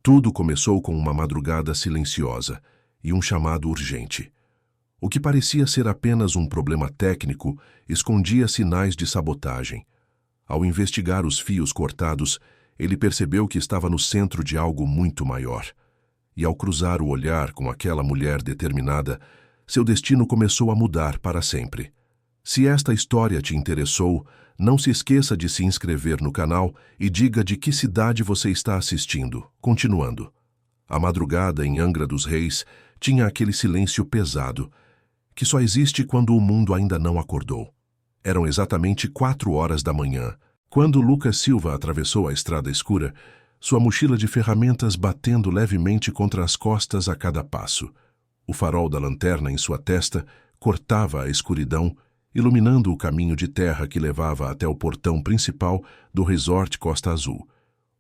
Tudo começou com uma madrugada silenciosa e um chamado urgente. O que parecia ser apenas um problema técnico escondia sinais de sabotagem. Ao investigar os fios cortados, ele percebeu que estava no centro de algo muito maior. E ao cruzar o olhar com aquela mulher determinada, seu destino começou a mudar para sempre. Se esta história te interessou, não se esqueça de se inscrever no canal e diga de que cidade você está assistindo. Continuando. A madrugada em Angra dos Reis tinha aquele silêncio pesado, que só existe quando o mundo ainda não acordou. Eram exatamente 4 horas da manhã. Quando Lucas Silva atravessou a estrada escura, sua mochila de ferramentas batendo levemente contra as costas a cada passo. O farol da lanterna em sua testa cortava a escuridão, iluminando o caminho de terra que levava até o portão principal do Resort Costa Azul,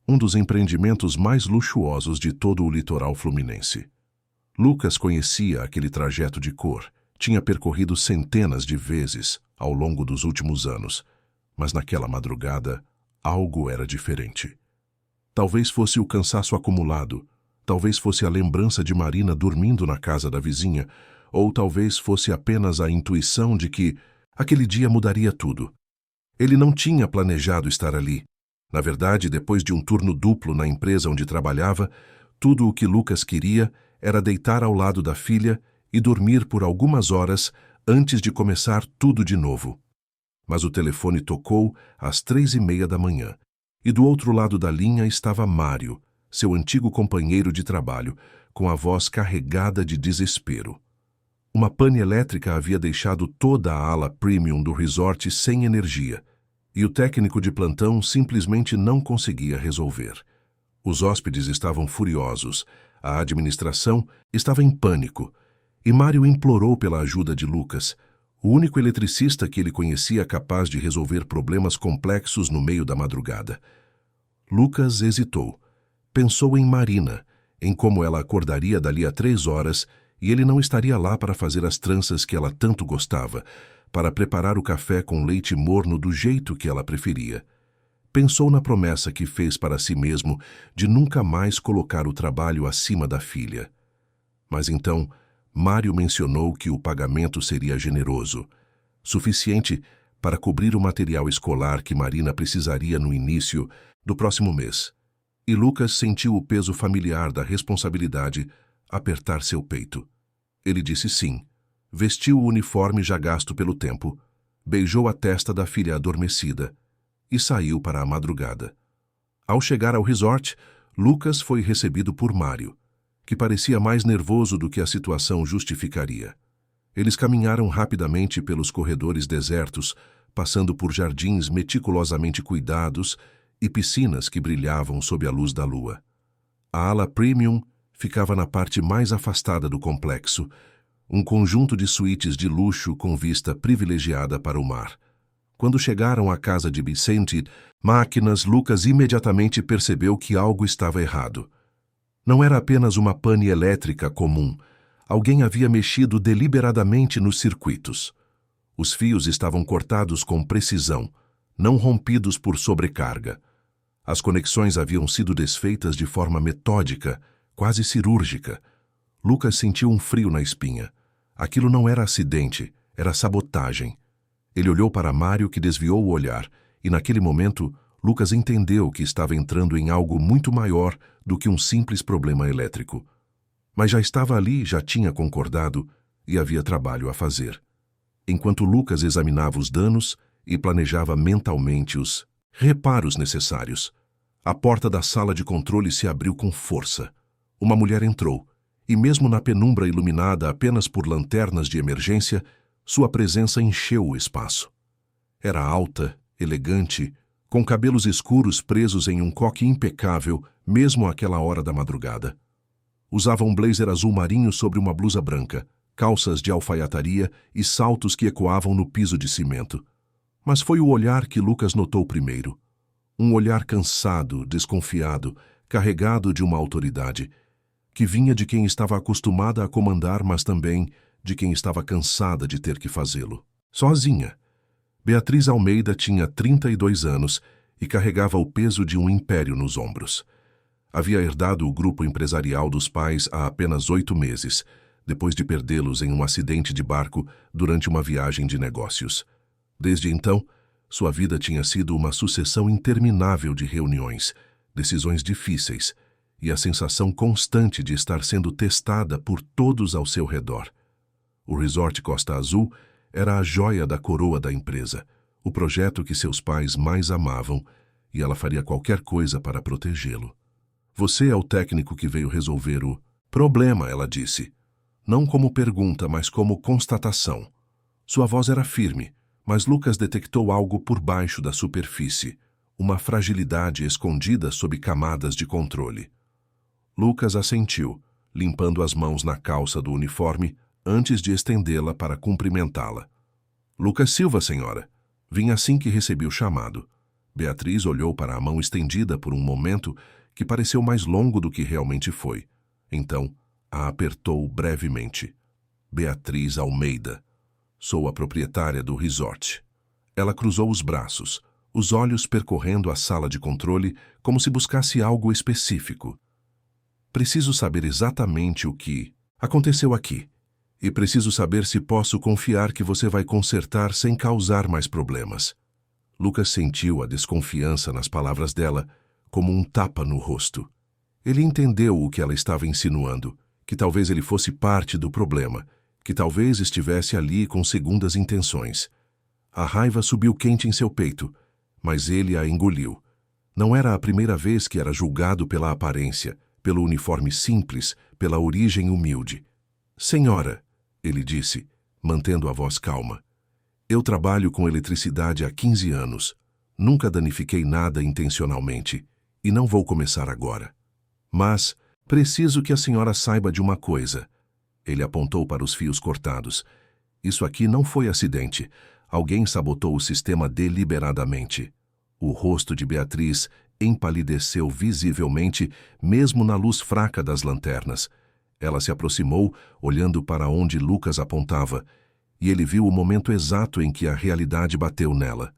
um dos empreendimentos mais luxuosos de todo o litoral fluminense. Lucas conhecia aquele trajeto de cor, tinha percorrido centenas de vezes ao longo dos últimos anos, mas naquela madrugada algo era diferente. Talvez fosse o cansaço acumulado, talvez fosse a lembrança de Marina dormindo na casa da vizinha, ou talvez fosse apenas a intuição de que aquele dia mudaria tudo. Ele não tinha planejado estar ali. Na verdade, depois de um turno duplo na empresa onde trabalhava, tudo o que Lucas queria era deitar ao lado da filha e dormir por algumas horas antes de começar tudo de novo. Mas o telefone tocou às 3:30 da manhã, e do outro lado da linha estava Mário, seu antigo companheiro de trabalho, com a voz carregada de desespero. Uma pane elétrica havia deixado toda a ala premium do resort sem energia, e o técnico de plantão simplesmente não conseguia resolver. Os hóspedes estavam furiosos, a administração estava em pânico, e Mário implorou pela ajuda de Lucas, o único eletricista que ele conhecia capaz de resolver problemas complexos no meio da madrugada. Lucas hesitou. Pensou em Marina, em como ela acordaria dali a 3 horas e ele não estaria lá para fazer as tranças que ela tanto gostava, para preparar o café com leite morno do jeito que ela preferia. Pensou na promessa que fez para si mesmo de nunca mais colocar o trabalho acima da filha. Mas então, Mário mencionou que o pagamento seria generoso, suficiente para cobrir o material escolar que Marina precisaria no início do próximo mês. E Lucas sentiu o peso familiar da responsabilidade apertar seu peito. Ele disse sim, vestiu o uniforme já gasto pelo tempo, beijou a testa da filha adormecida e saiu para a madrugada. Ao chegar ao resort, Lucas foi recebido por Mário, que parecia mais nervoso do que a situação justificaria. Eles caminharam rapidamente pelos corredores desertos, passando por jardins meticulosamente cuidados e piscinas que brilhavam sob a luz da lua. A ala premium ficava na parte mais afastada do complexo, um conjunto de suítes de luxo com vista privilegiada para o mar. Quando chegaram à casa de Vicente Máquinas, Lucas imediatamente percebeu que algo estava errado. Não era apenas uma pane elétrica comum. Alguém havia mexido deliberadamente nos circuitos. Os fios estavam cortados com precisão, não rompidos por sobrecarga. As conexões haviam sido desfeitas de forma metódica, quase cirúrgica. Lucas sentiu um frio na espinha. Aquilo não era acidente, era sabotagem. Ele olhou para Mário, que desviou o olhar, e naquele momento, Lucas entendeu que estava entrando em algo muito maior do que um simples problema elétrico. Mas já estava ali, já tinha concordado, e havia trabalho a fazer. Enquanto Lucas examinava os danos e planejava mentalmente os reparos necessários, a porta da sala de controle se abriu com força. Uma mulher entrou, e mesmo na penumbra iluminada apenas por lanternas de emergência, sua presença encheu o espaço. Era alta, elegante, com cabelos escuros presos em um coque impecável, mesmo àquela hora da madrugada. Usava um blazer azul marinho sobre uma blusa branca, calças de alfaiataria e saltos que ecoavam no piso de cimento. Mas foi o olhar que Lucas notou primeiro. Um olhar cansado, desconfiado, carregado de uma autoridade, que vinha de quem estava acostumada a comandar, mas também de quem estava cansada de ter que fazê-lo. Sozinha. Beatriz Almeida tinha 32 anos e carregava o peso de um império nos ombros. Havia herdado o grupo empresarial dos pais há apenas 8 meses, depois de perdê-los em um acidente de barco durante uma viagem de negócios. Desde então, sua vida tinha sido uma sucessão interminável de reuniões, decisões difíceis e a sensação constante de estar sendo testada por todos ao seu redor. O Resort Costa Azul era a joia da coroa da empresa, o projeto que seus pais mais amavam, e ela faria qualquer coisa para protegê-lo. Você é o técnico que veio resolver o problema, ela disse. Não como pergunta, mas como constatação. Sua voz era firme, mas Lucas detectou algo por baixo da superfície, uma fragilidade escondida sob camadas de controle. Lucas assentiu, limpando as mãos na calça do uniforme antes de estendê-la para cumprimentá-la. Lucas Silva, senhora. Vim assim que recebi o chamado. Beatriz olhou para a mão estendida por um momento que pareceu mais longo do que realmente foi. Então, a apertou brevemente. Beatriz Almeida. Sou a proprietária do resort. Ela cruzou os braços, os olhos percorrendo a sala de controle como se buscasse algo específico. Preciso saber exatamente o que aconteceu aqui. E preciso saber se posso confiar que você vai consertar sem causar mais problemas. Lucas sentiu a desconfiança nas palavras dela, como um tapa no rosto. Ele entendeu o que ela estava insinuando, que talvez ele fosse parte do problema, que talvez estivesse ali com segundas intenções. A raiva subiu quente em seu peito, mas ele a engoliu. Não era a primeira vez que era julgado pela aparência, pelo uniforme simples, pela origem humilde. Senhora, ele disse, mantendo a voz calma. Eu trabalho com eletricidade há 15 anos. Nunca danifiquei nada intencionalmente e não vou começar agora. Mas preciso que a senhora saiba de uma coisa. Ele apontou para os fios cortados. Isso aqui não foi acidente. Alguém sabotou o sistema deliberadamente. O rosto de Beatriz empalideceu visivelmente, mesmo na luz fraca das lanternas. Ela se aproximou, olhando para onde Lucas apontava, e ele viu o momento exato em que a realidade bateu nela.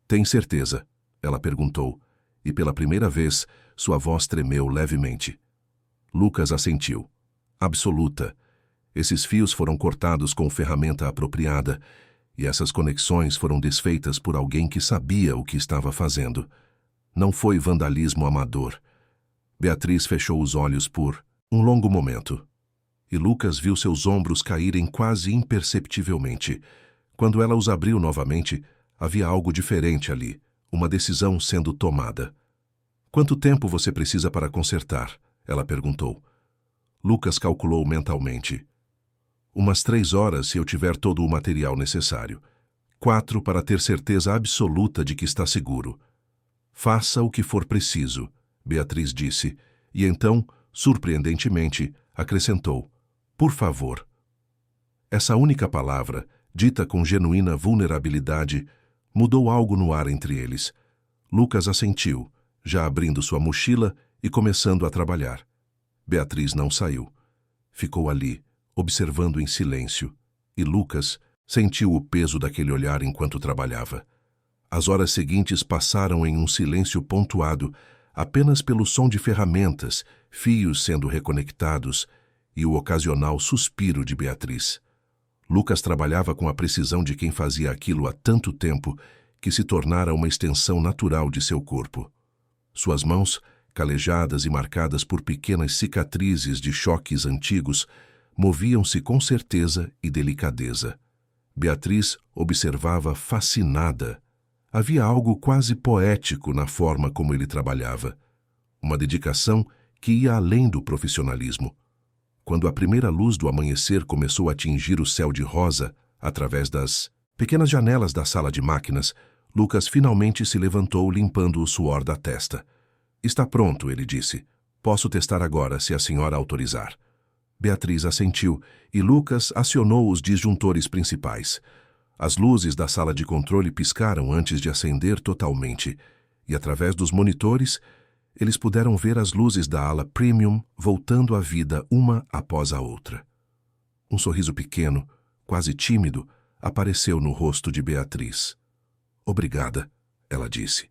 Tem certeza? Ela perguntou, e pela primeira vez, sua voz tremeu levemente. Lucas assentiu. Absoluta. Esses fios foram cortados com ferramenta apropriada, e essas conexões foram desfeitas por alguém que sabia o que estava fazendo. Não foi vandalismo amador. Beatriz fechou os olhos por um longo momento. E Lucas viu seus ombros caírem quase imperceptivelmente. Quando ela os abriu novamente, havia algo diferente ali, uma decisão sendo tomada. Quanto tempo você precisa para consertar? Ela perguntou. Lucas calculou mentalmente. Umas 3 horas se eu tiver todo o material necessário. 4 para ter certeza absoluta de que está seguro. Faça o que for preciso, Beatriz disse, e então, surpreendentemente, acrescentou, por favor. Essa única palavra, dita com genuína vulnerabilidade, mudou algo no ar entre eles. Lucas assentiu, já abrindo sua mochila e começando a trabalhar. Beatriz não saiu. Ficou ali, observando em silêncio, e Lucas sentiu o peso daquele olhar enquanto trabalhava. As horas seguintes passaram em um silêncio pontuado, apenas pelo som de ferramentas, fios sendo reconectados e o ocasional suspiro de Beatriz. Lucas trabalhava com a precisão de quem fazia aquilo há tanto tempo que se tornara uma extensão natural de seu corpo. Suas mãos, calejadas e marcadas por pequenas cicatrizes de choques antigos, moviam-se com certeza e delicadeza. Beatriz observava fascinada. Havia algo quase poético na forma como ele trabalhava. Uma dedicação que ia além do profissionalismo. Quando a primeira luz do amanhecer começou a atingir o céu de rosa, através das pequenas janelas da sala de máquinas, Lucas finalmente se levantou limpando o suor da testa. Está pronto, ele disse. Posso testar agora, se a senhora autorizar. Beatriz assentiu e Lucas acionou os disjuntores principais. As luzes da sala de controle piscaram antes de acender totalmente, e através dos monitores, eles puderam ver as luzes da ala premium voltando à vida uma após a outra. Um sorriso pequeno, quase tímido, apareceu no rosto de Beatriz. Obrigada, ela disse,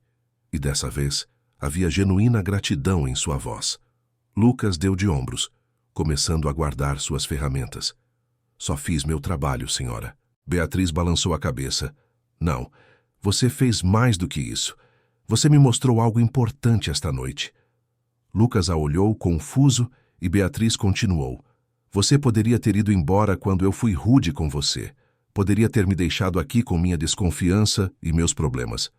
e dessa vez Havia genuína gratidão em sua voz. Lucas deu de ombros, começando a guardar suas ferramentas. Só fiz meu trabalho, senhora. Beatriz balançou a cabeça. Não, você fez mais do que isso. Você me mostrou algo importante esta noite. Lucas a olhou confuso e Beatriz continuou. Você poderia ter ido embora quando eu fui rude com você. Poderia ter me deixado aqui com minha desconfiança e meus problemas.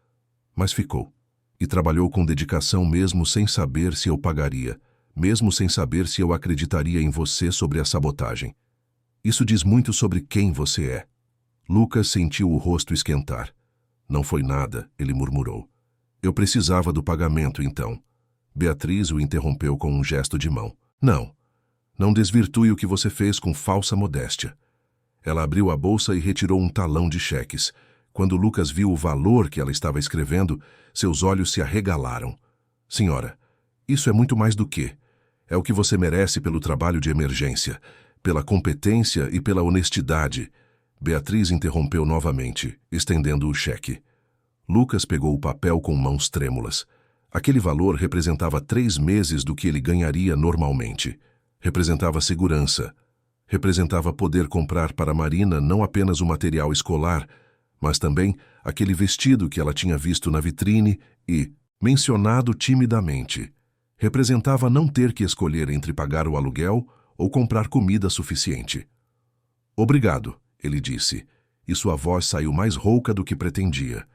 Mas ficou. E trabalhou com dedicação mesmo sem saber se eu pagaria, mesmo sem saber se eu acreditaria em você sobre a sabotagem. Isso diz muito sobre quem você é. Lucas sentiu o rosto esquentar. Não foi nada, ele murmurou. Eu precisava do pagamento, então. Beatriz o interrompeu com um gesto de mão. Não desvirtue o que você fez com falsa modéstia. Ela abriu a bolsa e retirou um talão de cheques. Quando Lucas viu o valor que ela estava escrevendo, seus olhos se arregalaram. Senhora, isso é muito mais do que. É o que você merece pelo trabalho de emergência, pela competência e pela honestidade. Beatriz interrompeu novamente, estendendo o cheque. Lucas pegou o papel com mãos trêmulas. Aquele valor representava 3 meses do que ele ganharia normalmente. Representava segurança. Representava poder comprar para Marina não apenas o material escolar, mas também aquele vestido que ela tinha visto na vitrine e, mencionado timidamente, representava não ter que escolher entre pagar o aluguel ou comprar comida suficiente. Obrigado, ele disse, e sua voz saiu mais rouca do que pretendia.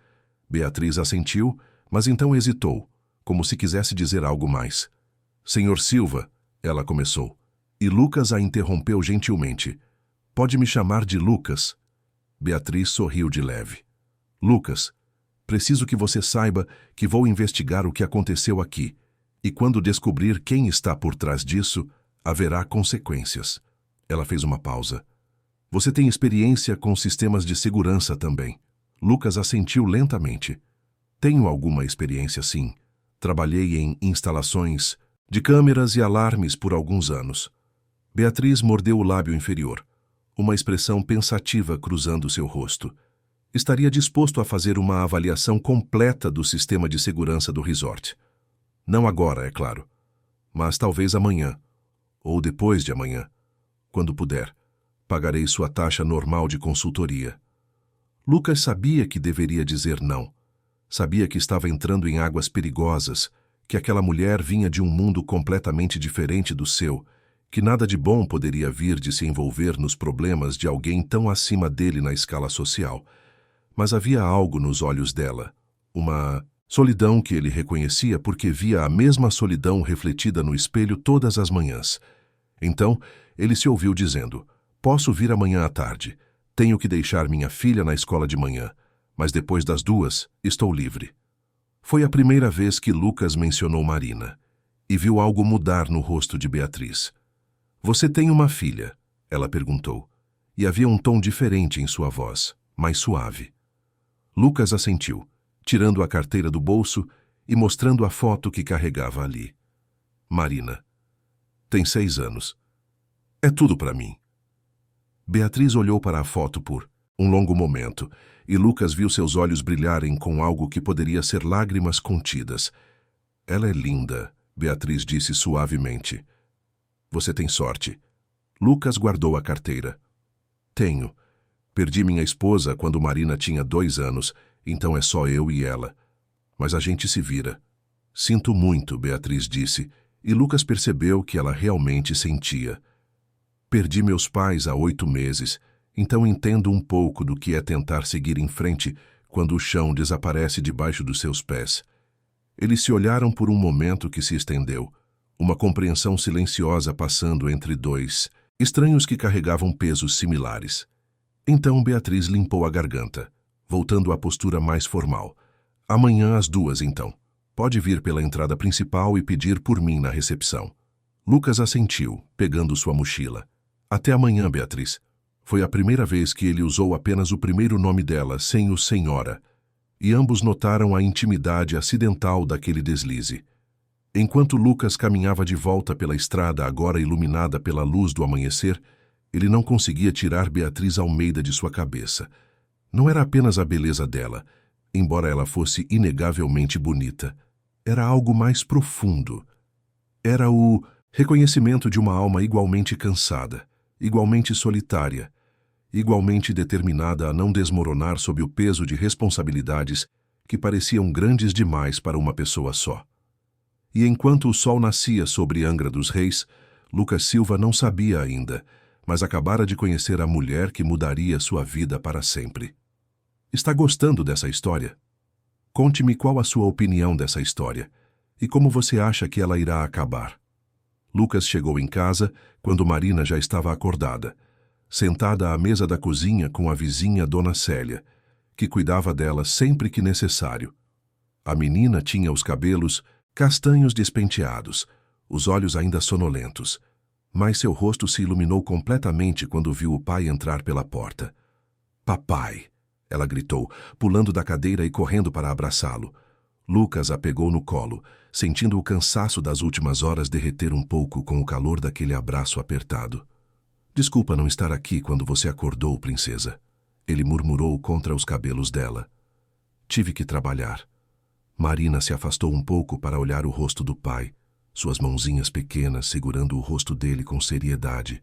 Beatriz assentiu, mas então hesitou, como se quisesse dizer algo mais. Senhor Silva, ela começou, e Lucas a interrompeu gentilmente. Pode me chamar de Lucas? Beatriz sorriu de leve. Lucas, preciso que você saiba que vou investigar o que aconteceu aqui, e quando descobrir quem está por trás disso, haverá consequências. Ela fez uma pausa. Você tem experiência com sistemas de segurança também. Lucas assentiu lentamente. Tenho alguma experiência, sim. Trabalhei em instalações de câmeras e alarmes por alguns anos. Beatriz mordeu o lábio inferior, uma expressão pensativa cruzando seu rosto. Estaria disposto a fazer uma avaliação completa do sistema de segurança do resort. Não agora, é claro, mas talvez amanhã, ou depois de amanhã. Quando puder, pagarei sua taxa normal de consultoria. Lucas sabia que deveria dizer não. Sabia que estava entrando em águas perigosas, que aquela mulher vinha de um mundo completamente diferente do seu, que nada de bom poderia vir de se envolver nos problemas de alguém tão acima dele na escala social. Mas havia algo nos olhos dela, uma solidão que ele reconhecia porque via a mesma solidão refletida no espelho todas as manhãs. Então, ele se ouviu dizendo, posso vir amanhã à tarde, tenho que deixar minha filha na escola de manhã, mas depois das 2, estou livre. Foi a primeira vez que Lucas mencionou Marina, e viu algo mudar no rosto de Beatriz. Você tem uma filha? Ela perguntou, e havia um tom diferente em sua voz, mais suave. Lucas assentiu, tirando a carteira do bolso e mostrando a foto que carregava ali. Marina. Tem 6 anos. É tudo para mim. Beatriz olhou para a foto por um longo momento, e Lucas viu seus olhos brilharem com algo que poderia ser lágrimas contidas. Ela é linda, Beatriz disse suavemente. Você tem sorte. Lucas guardou a carteira. Tenho. Perdi minha esposa quando Marina tinha 2 anos, então é só eu e ela. Mas a gente se vira. Sinto muito, Beatriz disse, e Lucas percebeu que ela realmente sentia. Perdi meus pais há 8 meses, então entendo um pouco do que é tentar seguir em frente quando o chão desaparece debaixo dos seus pés. Eles se olharam por um momento que se estendeu, uma compreensão silenciosa passando entre 2 estranhos que carregavam pesos similares. Então Beatriz limpou a garganta, voltando à postura mais formal. Amanhã às 2, então. Pode vir pela entrada principal e pedir por mim na recepção. Lucas assentiu, pegando sua mochila. Até amanhã, Beatriz. Foi a primeira vez que ele usou apenas o primeiro nome dela, sem o senhora, e ambos notaram a intimidade acidental daquele deslize. Enquanto Lucas caminhava de volta pela estrada agora iluminada pela luz do amanhecer, ele não conseguia tirar Beatriz Almeida de sua cabeça. Não era apenas a beleza dela, embora ela fosse inegavelmente bonita. era algo mais profundo. Era o reconhecimento de uma alma igualmente cansada, igualmente solitária, igualmente determinada a não desmoronar sob o peso de responsabilidades que pareciam grandes demais para uma pessoa só. E enquanto o sol nascia sobre Angra dos Reis, Lucas Silva não sabia ainda, mas acabara de conhecer a mulher que mudaria sua vida para sempre. Está gostando dessa história? Conte-me qual a sua opinião dessa história e como você acha que ela irá acabar. Lucas chegou em casa quando Marina já estava acordada, sentada à mesa da cozinha com a vizinha Dona Célia, que cuidava dela sempre que necessário. A menina tinha os cabelos castanhos despenteados, os olhos ainda sonolentos, mas seu rosto se iluminou completamente quando viu o pai entrar pela porta. "Papai!" ela gritou, pulando da cadeira e correndo para abraçá-lo. Lucas a pegou no colo, sentindo o cansaço das últimas horas derreter um pouco com o calor daquele abraço apertado. "Desculpa não estar aqui quando você acordou, princesa." Ele murmurou contra os cabelos dela. "Tive que trabalhar." Marina se afastou um pouco para olhar o rosto do pai, suas mãozinhas pequenas segurando o rosto dele com seriedade.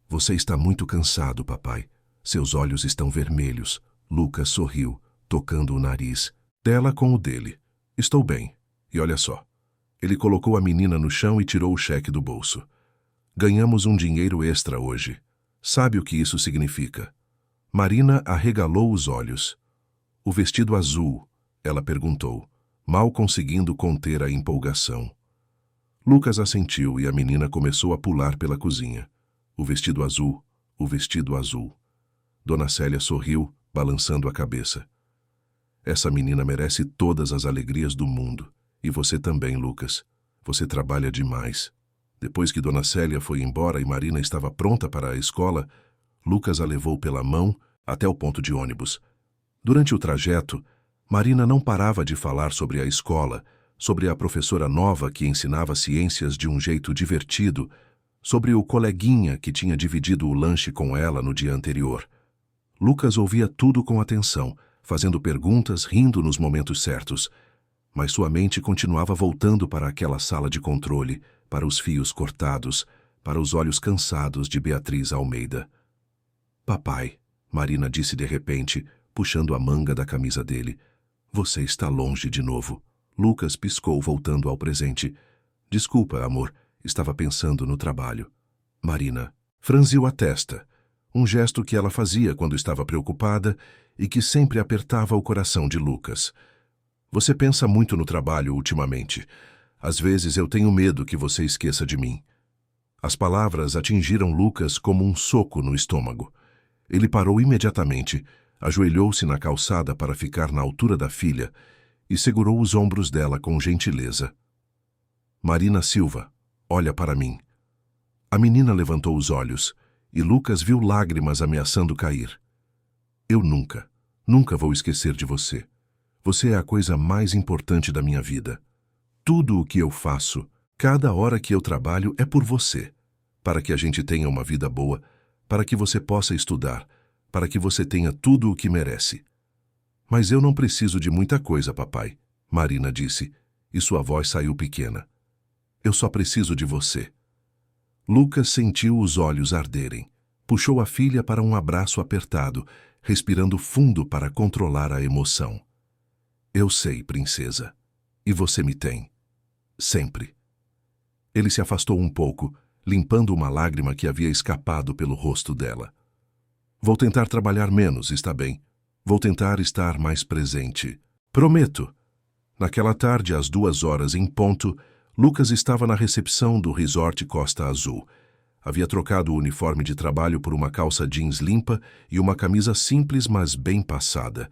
"Você está muito cansado, papai. Seus olhos estão vermelhos." Lucas sorriu, tocando o nariz dela com o dele. "Estou bem. E olha só." Ele colocou a menina no chão e tirou o cheque do bolso. "Ganhamos um dinheiro extra hoje. Sabe o que isso significa?" Marina arregalou os olhos. "O vestido azul?" ela perguntou, mal conseguindo conter a empolgação. Lucas assentiu e a menina começou a pular pela cozinha. "O vestido azul, o vestido azul." Dona Célia sorriu, balançando a cabeça. "Essa menina merece todas as alegrias do mundo. E você também, Lucas. Você trabalha demais." Depois que Dona Célia foi embora e Marina estava pronta para a escola, Lucas a levou pela mão até o ponto de ônibus. Durante o trajeto, Marina não parava de falar sobre a escola, sobre a professora nova que ensinava ciências de um jeito divertido, sobre o coleguinha que tinha dividido o lanche com ela no dia anterior. Lucas ouvia tudo com atenção, fazendo perguntas, rindo nos momentos certos, mas sua mente continuava voltando para aquela sala de controle, para os fios cortados, para os olhos cansados de Beatriz Almeida. "Papai", Marina disse de repente, puxando a manga da camisa dele, "você está longe de novo." Lucas piscou, voltando ao presente. "Desculpa, amor, estava pensando no trabalho." Marina franziu a testa, um gesto que ela fazia quando estava preocupada e que sempre apertava o coração de Lucas. "Você pensa muito no trabalho ultimamente. Às vezes eu tenho medo que você esqueça de mim." As palavras atingiram Lucas como um soco no estômago. Ele parou imediatamente, ajoelhou-se na calçada para ficar na altura da filha e segurou os ombros dela com gentileza. "Marina Silva, olha para mim." A menina levantou os olhos e Lucas viu lágrimas ameaçando cair. "Eu nunca vou esquecer de você. Você é a coisa mais importante da minha vida. Tudo o que eu faço, cada hora que eu trabalho é por você, para que a gente tenha uma vida boa, para que você possa estudar, para que você tenha tudo o que merece." "Mas eu não preciso de muita coisa, papai," Marina disse, e sua voz saiu pequena. "Eu só preciso de você." Lucas sentiu os olhos arderem. Puxou a filha para um abraço apertado, respirando fundo para controlar a emoção. "Eu sei, princesa. E você me tem. Sempre." Ele se afastou um pouco, limpando uma lágrima que havia escapado pelo rosto dela. "Vou tentar trabalhar menos, está bem? Vou tentar estar mais presente. Prometo." Naquela tarde, às 2h em ponto, Lucas estava na recepção do Resort Costa Azul. Havia trocado o uniforme de trabalho por uma calça jeans limpa e uma camisa simples, mas bem passada.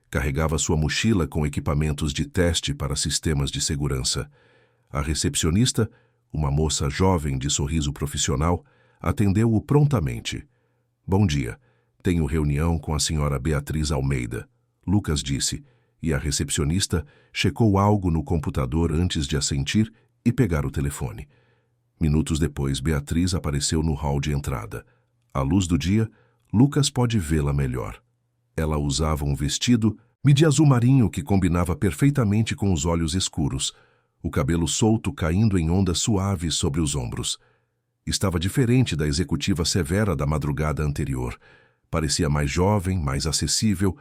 Carregava sua mochila com equipamentos de teste para sistemas de segurança. A recepcionista, uma moça jovem de sorriso profissional, atendeu-o prontamente. "Bom dia. Tenho reunião com a senhora Beatriz Almeida", Lucas disse, e a recepcionista checou algo no computador antes de assentir e pegar o telefone. Minutos depois, Beatriz apareceu no hall de entrada. À luz do dia, Lucas pode vê-la melhor. Ela usava um vestido midi azul marinho que combinava perfeitamente com os olhos escuros, o cabelo solto caindo em ondas suaves sobre os ombros. Estava diferente da executiva severa da madrugada anterior. Parecia mais jovem, mais acessível,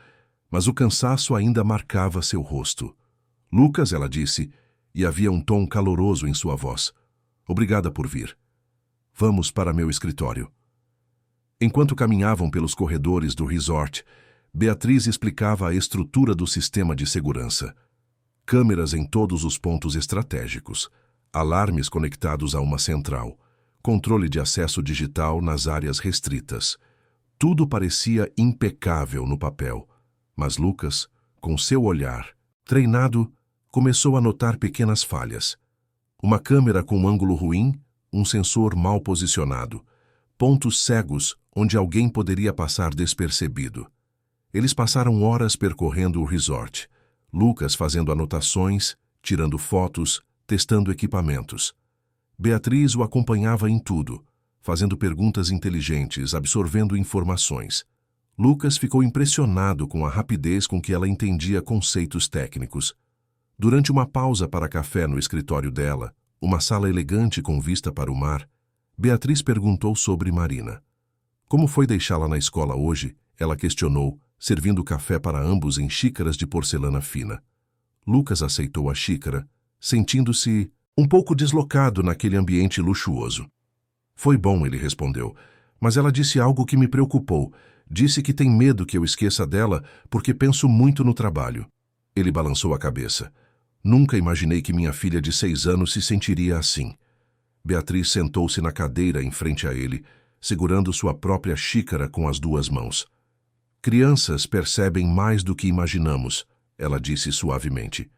mas o cansaço ainda marcava seu rosto. Lucas, ela disse, e havia um tom caloroso em sua voz. Obrigada por vir. Vamos para meu escritório. Enquanto caminhavam pelos corredores do resort, Beatriz explicava a estrutura do sistema de segurança. Câmeras em todos os pontos estratégicos, alarmes conectados a uma central, controle de acesso digital nas áreas restritas. Tudo parecia impecável no papel, mas Lucas, com seu olhar treinado, começou a notar pequenas falhas. Uma câmera com ângulo ruim, um sensor mal posicionado, pontos cegos onde alguém poderia passar despercebido. Eles passaram horas percorrendo o resort, Lucas fazendo anotações, tirando fotos, testando equipamentos. Beatriz o acompanhava em tudo, fazendo perguntas inteligentes, absorvendo informações. Lucas ficou impressionado com a rapidez com que ela entendia conceitos técnicos. Durante uma pausa para café no escritório dela, uma sala elegante com vista para o mar, Beatriz perguntou sobre Marina. Como foi deixá-la na escola hoje? Ela questionou, servindo café para ambos em xícaras de porcelana fina. Lucas aceitou a xícara, sentindo-se um pouco deslocado naquele ambiente luxuoso. Foi bom, ele respondeu, mas ela disse algo que me preocupou. Disse que tem medo que eu esqueça dela porque penso muito no trabalho. Ele balançou a cabeça. Nunca imaginei que minha filha de 6 anos se sentiria assim. Beatriz sentou-se na cadeira em frente a ele, segurando sua própria xícara com as 2 mãos. Crianças percebem mais do que imaginamos, ela disse suavemente.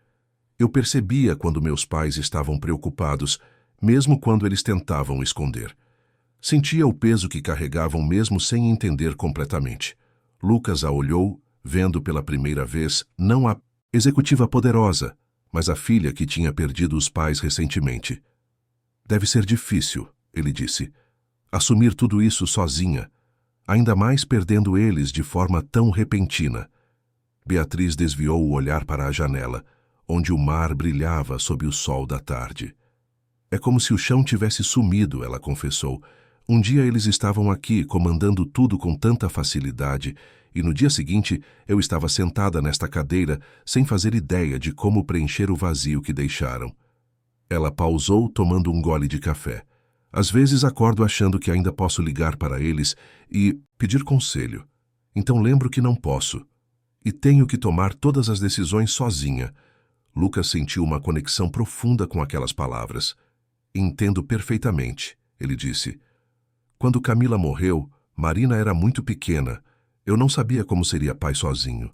Eu percebia quando meus pais estavam preocupados, mesmo quando eles tentavam esconder. Sentia o peso que carregavam mesmo sem entender completamente. Lucas a olhou, vendo pela primeira vez não a executiva poderosa, mas a filha que tinha perdido os pais recentemente. Deve ser difícil, ele disse, assumir tudo isso sozinha, ainda mais perdendo eles de forma tão repentina. Beatriz desviou o olhar para a janela, onde o mar brilhava sob o sol da tarde. É como se o chão tivesse sumido, ela confessou. Um dia eles estavam aqui, comandando tudo com tanta facilidade, e no dia seguinte eu estava sentada nesta cadeira, sem fazer ideia de como preencher o vazio que deixaram. Ela pausou, tomando um gole de café. Às vezes acordo achando que ainda posso ligar para eles e pedir conselho. Então lembro que não posso. E tenho que tomar todas as decisões sozinha. Lucas sentiu uma conexão profunda com aquelas palavras. Entendo perfeitamente, ele disse. Quando Camila morreu, Marina era muito pequena. Eu não sabia como seria pai sozinho.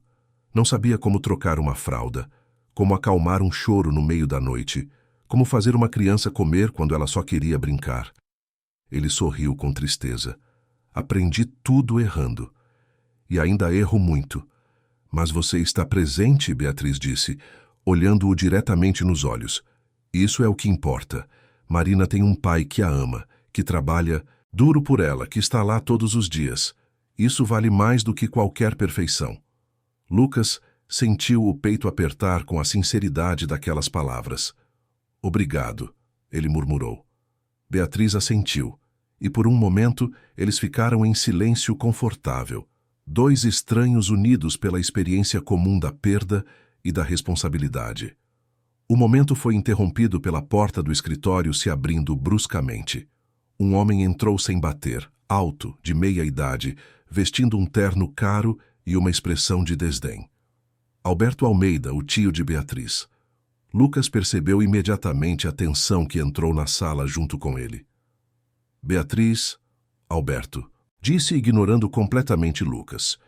Não sabia como trocar uma fralda, como acalmar um choro no meio da noite, como fazer uma criança comer quando ela só queria brincar. Ele sorriu com tristeza. Aprendi tudo errando. E ainda erro muito. Mas você está presente, Beatriz disse, olhando-o diretamente nos olhos. Isso é o que importa. Marina tem um pai que a ama, que trabalha duro por ela, que está lá todos os dias. Isso vale mais do que qualquer perfeição. Lucas sentiu o peito apertar com a sinceridade daquelas palavras. Obrigado, ele murmurou. Beatriz assentiu, e por um momento eles ficaram em silêncio confortável, 2 estranhos unidos pela experiência comum da perda e da responsabilidade. O momento foi interrompido pela porta do escritório se abrindo bruscamente. Um homem entrou sem bater, alto, de meia-idade, vestindo um terno caro e uma expressão de desdém. Alberto Almeida, o tio de Beatriz. Lucas percebeu imediatamente a tensão que entrou na sala junto com ele. Beatriz, Alberto, disse ignorando completamente Lucas.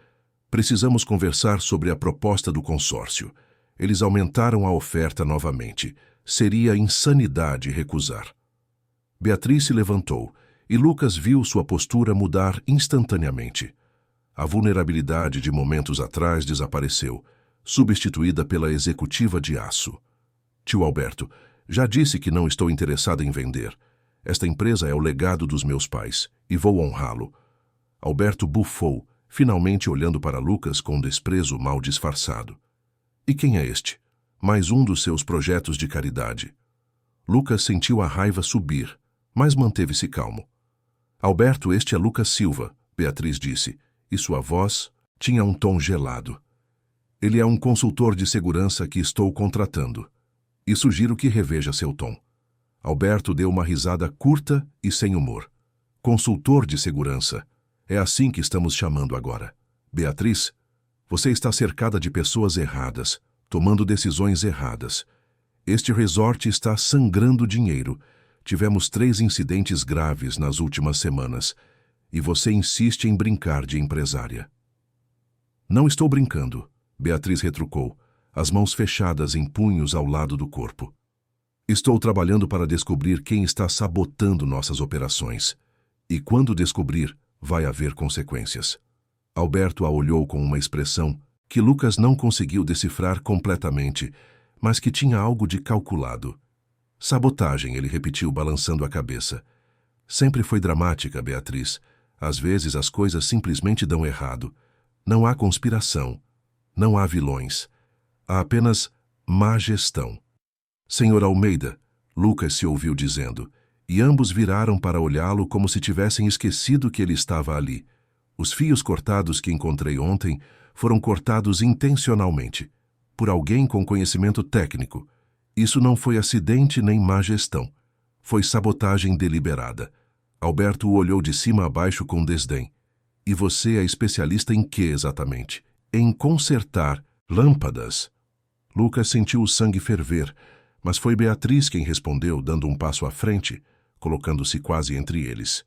Precisamos conversar sobre a proposta do consórcio. Eles aumentaram a oferta novamente. Seria insanidade recusar. Beatriz se levantou e Lucas viu sua postura mudar instantaneamente. A vulnerabilidade de momentos atrás desapareceu, substituída pela executiva de aço. Tio Alberto, já disse que não estou interessado em vender. Esta empresa é o legado dos meus pais e vou honrá-lo. Alberto bufou, finalmente olhando para Lucas com desprezo mal disfarçado. E quem é este? Mais um dos seus projetos de caridade. Lucas sentiu a raiva subir, mas manteve-se calmo. Alberto, este é Lucas Silva, Beatriz disse, e sua voz tinha um tom gelado. Ele é um consultor de segurança que estou contratando, e sugiro que reveja seu tom. Alberto deu uma risada curta e sem humor. Consultor de segurança. É assim que estamos chamando agora. Beatriz, você está cercada de pessoas erradas, tomando decisões erradas. Este resort está sangrando dinheiro. Tivemos 3 incidentes graves nas últimas semanas, e você insiste em brincar de empresária. Não estou brincando, Beatriz retrucou, as mãos fechadas em punhos ao lado do corpo. Estou trabalhando para descobrir quem está sabotando nossas operações. E quando descobrir, vai haver consequências. Alberto a olhou com uma expressão que Lucas não conseguiu decifrar completamente, mas que tinha algo de calculado. Sabotagem, ele repetiu, balançando a cabeça. Sempre foi dramática, Beatriz. Às vezes as coisas simplesmente dão errado. Não há conspiração. Não há vilões. Há apenas má gestão. Senhor Almeida, Lucas se ouviu dizendo, e ambos viraram para olhá-lo como se tivessem esquecido que ele estava ali. Os fios cortados que encontrei ontem foram cortados intencionalmente, por alguém com conhecimento técnico. Isso não foi acidente nem má gestão. Foi sabotagem deliberada. Alberto o olhou de cima a baixo com desdém. E você é especialista em quê exatamente? Em consertar lâmpadas. Lucas sentiu o sangue ferver, mas foi Beatriz quem respondeu, dando um passo à frente, colocando-se quase entre eles.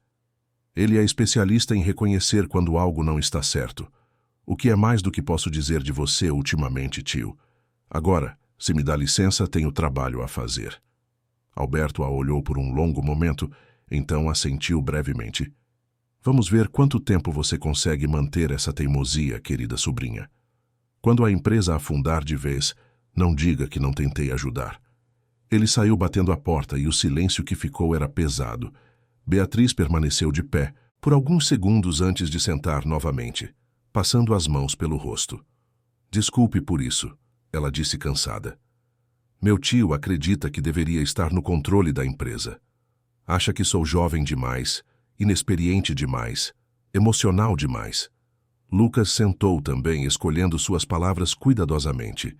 Ele é especialista em reconhecer quando algo não está certo. O que é mais do que posso dizer de você ultimamente, tio. Agora, se me dá licença, tenho trabalho a fazer. Alberto a olhou por um longo momento, então assentiu brevemente. Vamos ver quanto tempo você consegue manter essa teimosia, querida sobrinha. Quando a empresa afundar de vez, não diga que não tentei ajudar. Ele saiu batendo a porta e o silêncio que ficou era pesado. Beatriz permaneceu de pé, por alguns segundos antes de sentar novamente, passando as mãos pelo rosto. Desculpe por isso, ela disse cansada. Meu tio acredita que deveria estar no controle da empresa. Acha que sou jovem demais, inexperiente demais, emocional demais. Lucas sentou também, escolhendo suas palavras cuidadosamente.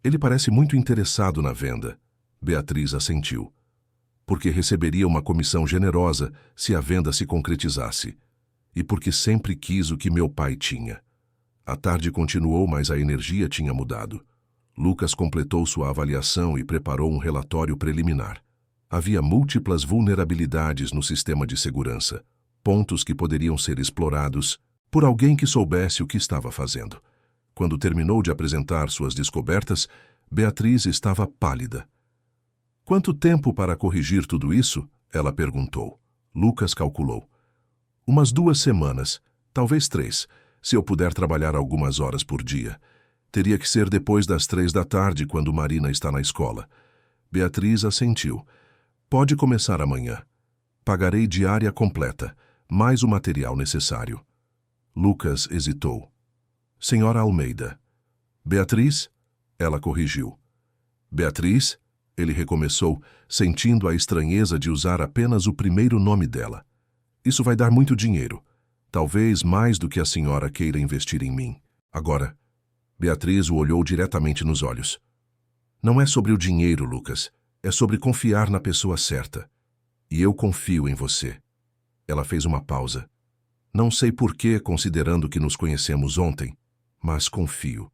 Ele parece muito interessado na venda. Beatriz assentiu. Porque receberia uma comissão generosa se a venda se concretizasse. E porque sempre quis o que meu pai tinha. A tarde continuou, mas a energia tinha mudado. Lucas completou sua avaliação e preparou um relatório preliminar. Havia múltiplas vulnerabilidades no sistema de segurança, pontos que poderiam ser explorados por alguém que soubesse o que estava fazendo. Quando terminou de apresentar suas descobertas, Beatriz estava pálida. Quanto tempo para corrigir tudo isso? Ela perguntou. Lucas calculou. Umas 2 semanas, talvez 3, se eu puder trabalhar algumas horas por dia. Teria que ser depois das 3 da tarde, quando Marina está na escola. Beatriz assentiu. Pode começar amanhã. Pagarei diária completa, mais o material necessário. Lucas hesitou. Senhora Almeida. Beatriz? Ela corrigiu. Beatriz? Ele recomeçou, sentindo a estranheza de usar apenas o primeiro nome dela. Isso vai dar muito dinheiro. Talvez mais do que a senhora queira investir em mim. Agora, Beatriz o olhou diretamente nos olhos. Não é sobre o dinheiro, Lucas. É sobre confiar na pessoa certa. E eu confio em você. Ela fez uma pausa. Não sei por que, considerando que nos conhecemos ontem, mas confio.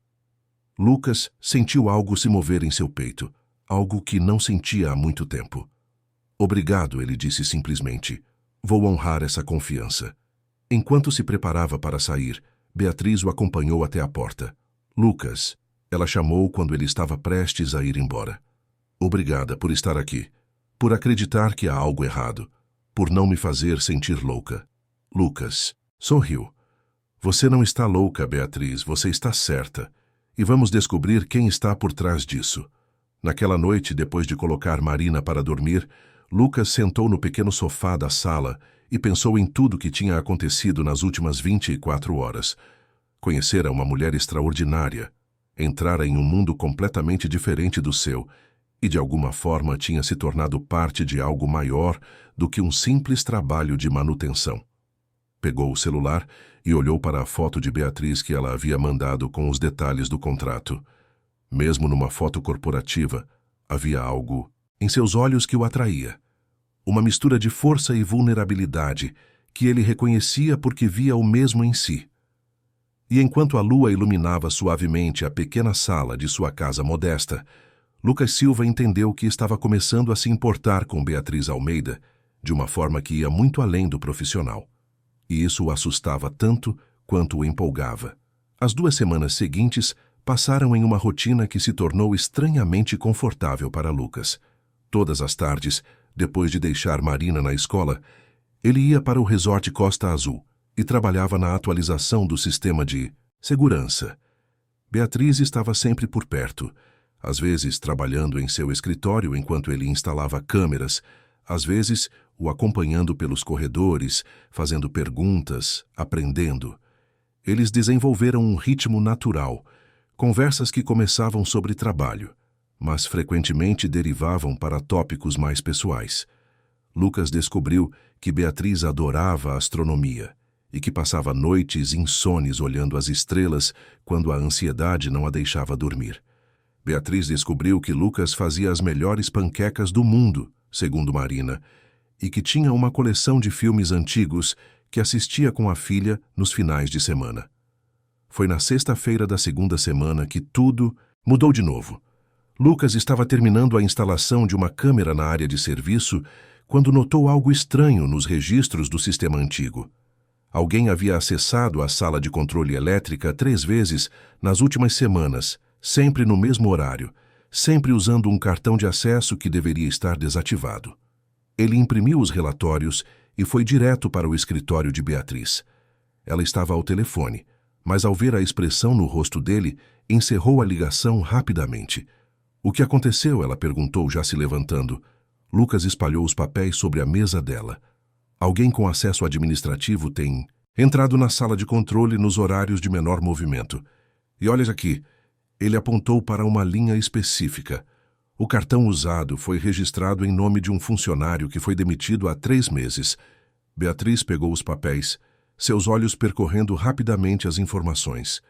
Lucas sentiu algo se mover em seu peito, algo que não sentia há muito tempo. Obrigado, ele disse simplesmente. Vou honrar essa confiança. Enquanto se preparava para sair, Beatriz o acompanhou até a porta. Lucas, ela chamou quando ele estava prestes a ir embora. Obrigada por estar aqui, por acreditar que há algo errado, por não me fazer sentir louca. Lucas sorriu. Você não está louca, Beatriz, você está certa. E vamos descobrir quem está por trás disso. Naquela noite, depois de colocar Marina para dormir, Lucas sentou no pequeno sofá da sala e pensou em tudo que tinha acontecido nas últimas 24 horas. Conhecera uma mulher extraordinária, entrara em um mundo completamente diferente do seu e de alguma forma tinha se tornado parte de algo maior do que um simples trabalho de manutenção. Pegou o celular e olhou para a foto de Beatriz que ela havia mandado com os detalhes do contrato. Mesmo numa foto corporativa, havia algo em seus olhos que o atraía. Uma mistura de força e vulnerabilidade que ele reconhecia porque via o mesmo em si. E enquanto a lua iluminava suavemente a pequena sala de sua casa modesta, Lucas Silva entendeu que estava começando a se importar com Beatriz Almeida de uma forma que ia muito além do profissional. E isso o assustava tanto quanto o empolgava. As 2 semanas seguintes passaram em uma rotina que se tornou estranhamente confortável para Lucas. Todas as tardes, depois de deixar Marina na escola, ele ia para o resort Costa Azul e trabalhava na atualização do sistema de segurança. Beatriz estava sempre por perto, às vezes trabalhando em seu escritório enquanto ele instalava câmeras, às vezes o acompanhando pelos corredores, fazendo perguntas, aprendendo. Eles desenvolveram um ritmo natural, conversas que começavam sobre trabalho, mas frequentemente derivavam para tópicos mais pessoais. Lucas descobriu que Beatriz adorava a astronomia e que passava noites insones olhando as estrelas quando a ansiedade não a deixava dormir. Beatriz descobriu que Lucas fazia as melhores panquecas do mundo, segundo Marina, e que tinha uma coleção de filmes antigos que assistia com a filha nos finais de semana. Foi na sexta-feira da segunda semana que tudo mudou de novo. Lucas estava terminando a instalação de uma câmera na área de serviço quando notou algo estranho nos registros do sistema antigo. Alguém havia acessado a sala de controle elétrica 3 vezes nas últimas semanas, sempre no mesmo horário, sempre usando um cartão de acesso que deveria estar desativado. Ele imprimiu os relatórios e foi direto para o escritório de Beatriz. Ela estava ao telefone, mas ao ver a expressão no rosto dele, encerrou a ligação rapidamente. O que aconteceu? Ela perguntou, já se levantando. Lucas espalhou os papéis sobre a mesa dela. Alguém com acesso administrativo tem entrado na sala de controle nos horários de menor movimento. E olha aqui, ele apontou para uma linha específica. O cartão usado foi registrado em nome de um funcionário que foi demitido há 3 meses. Beatriz pegou os papéis, seus olhos percorrendo rapidamente as informações.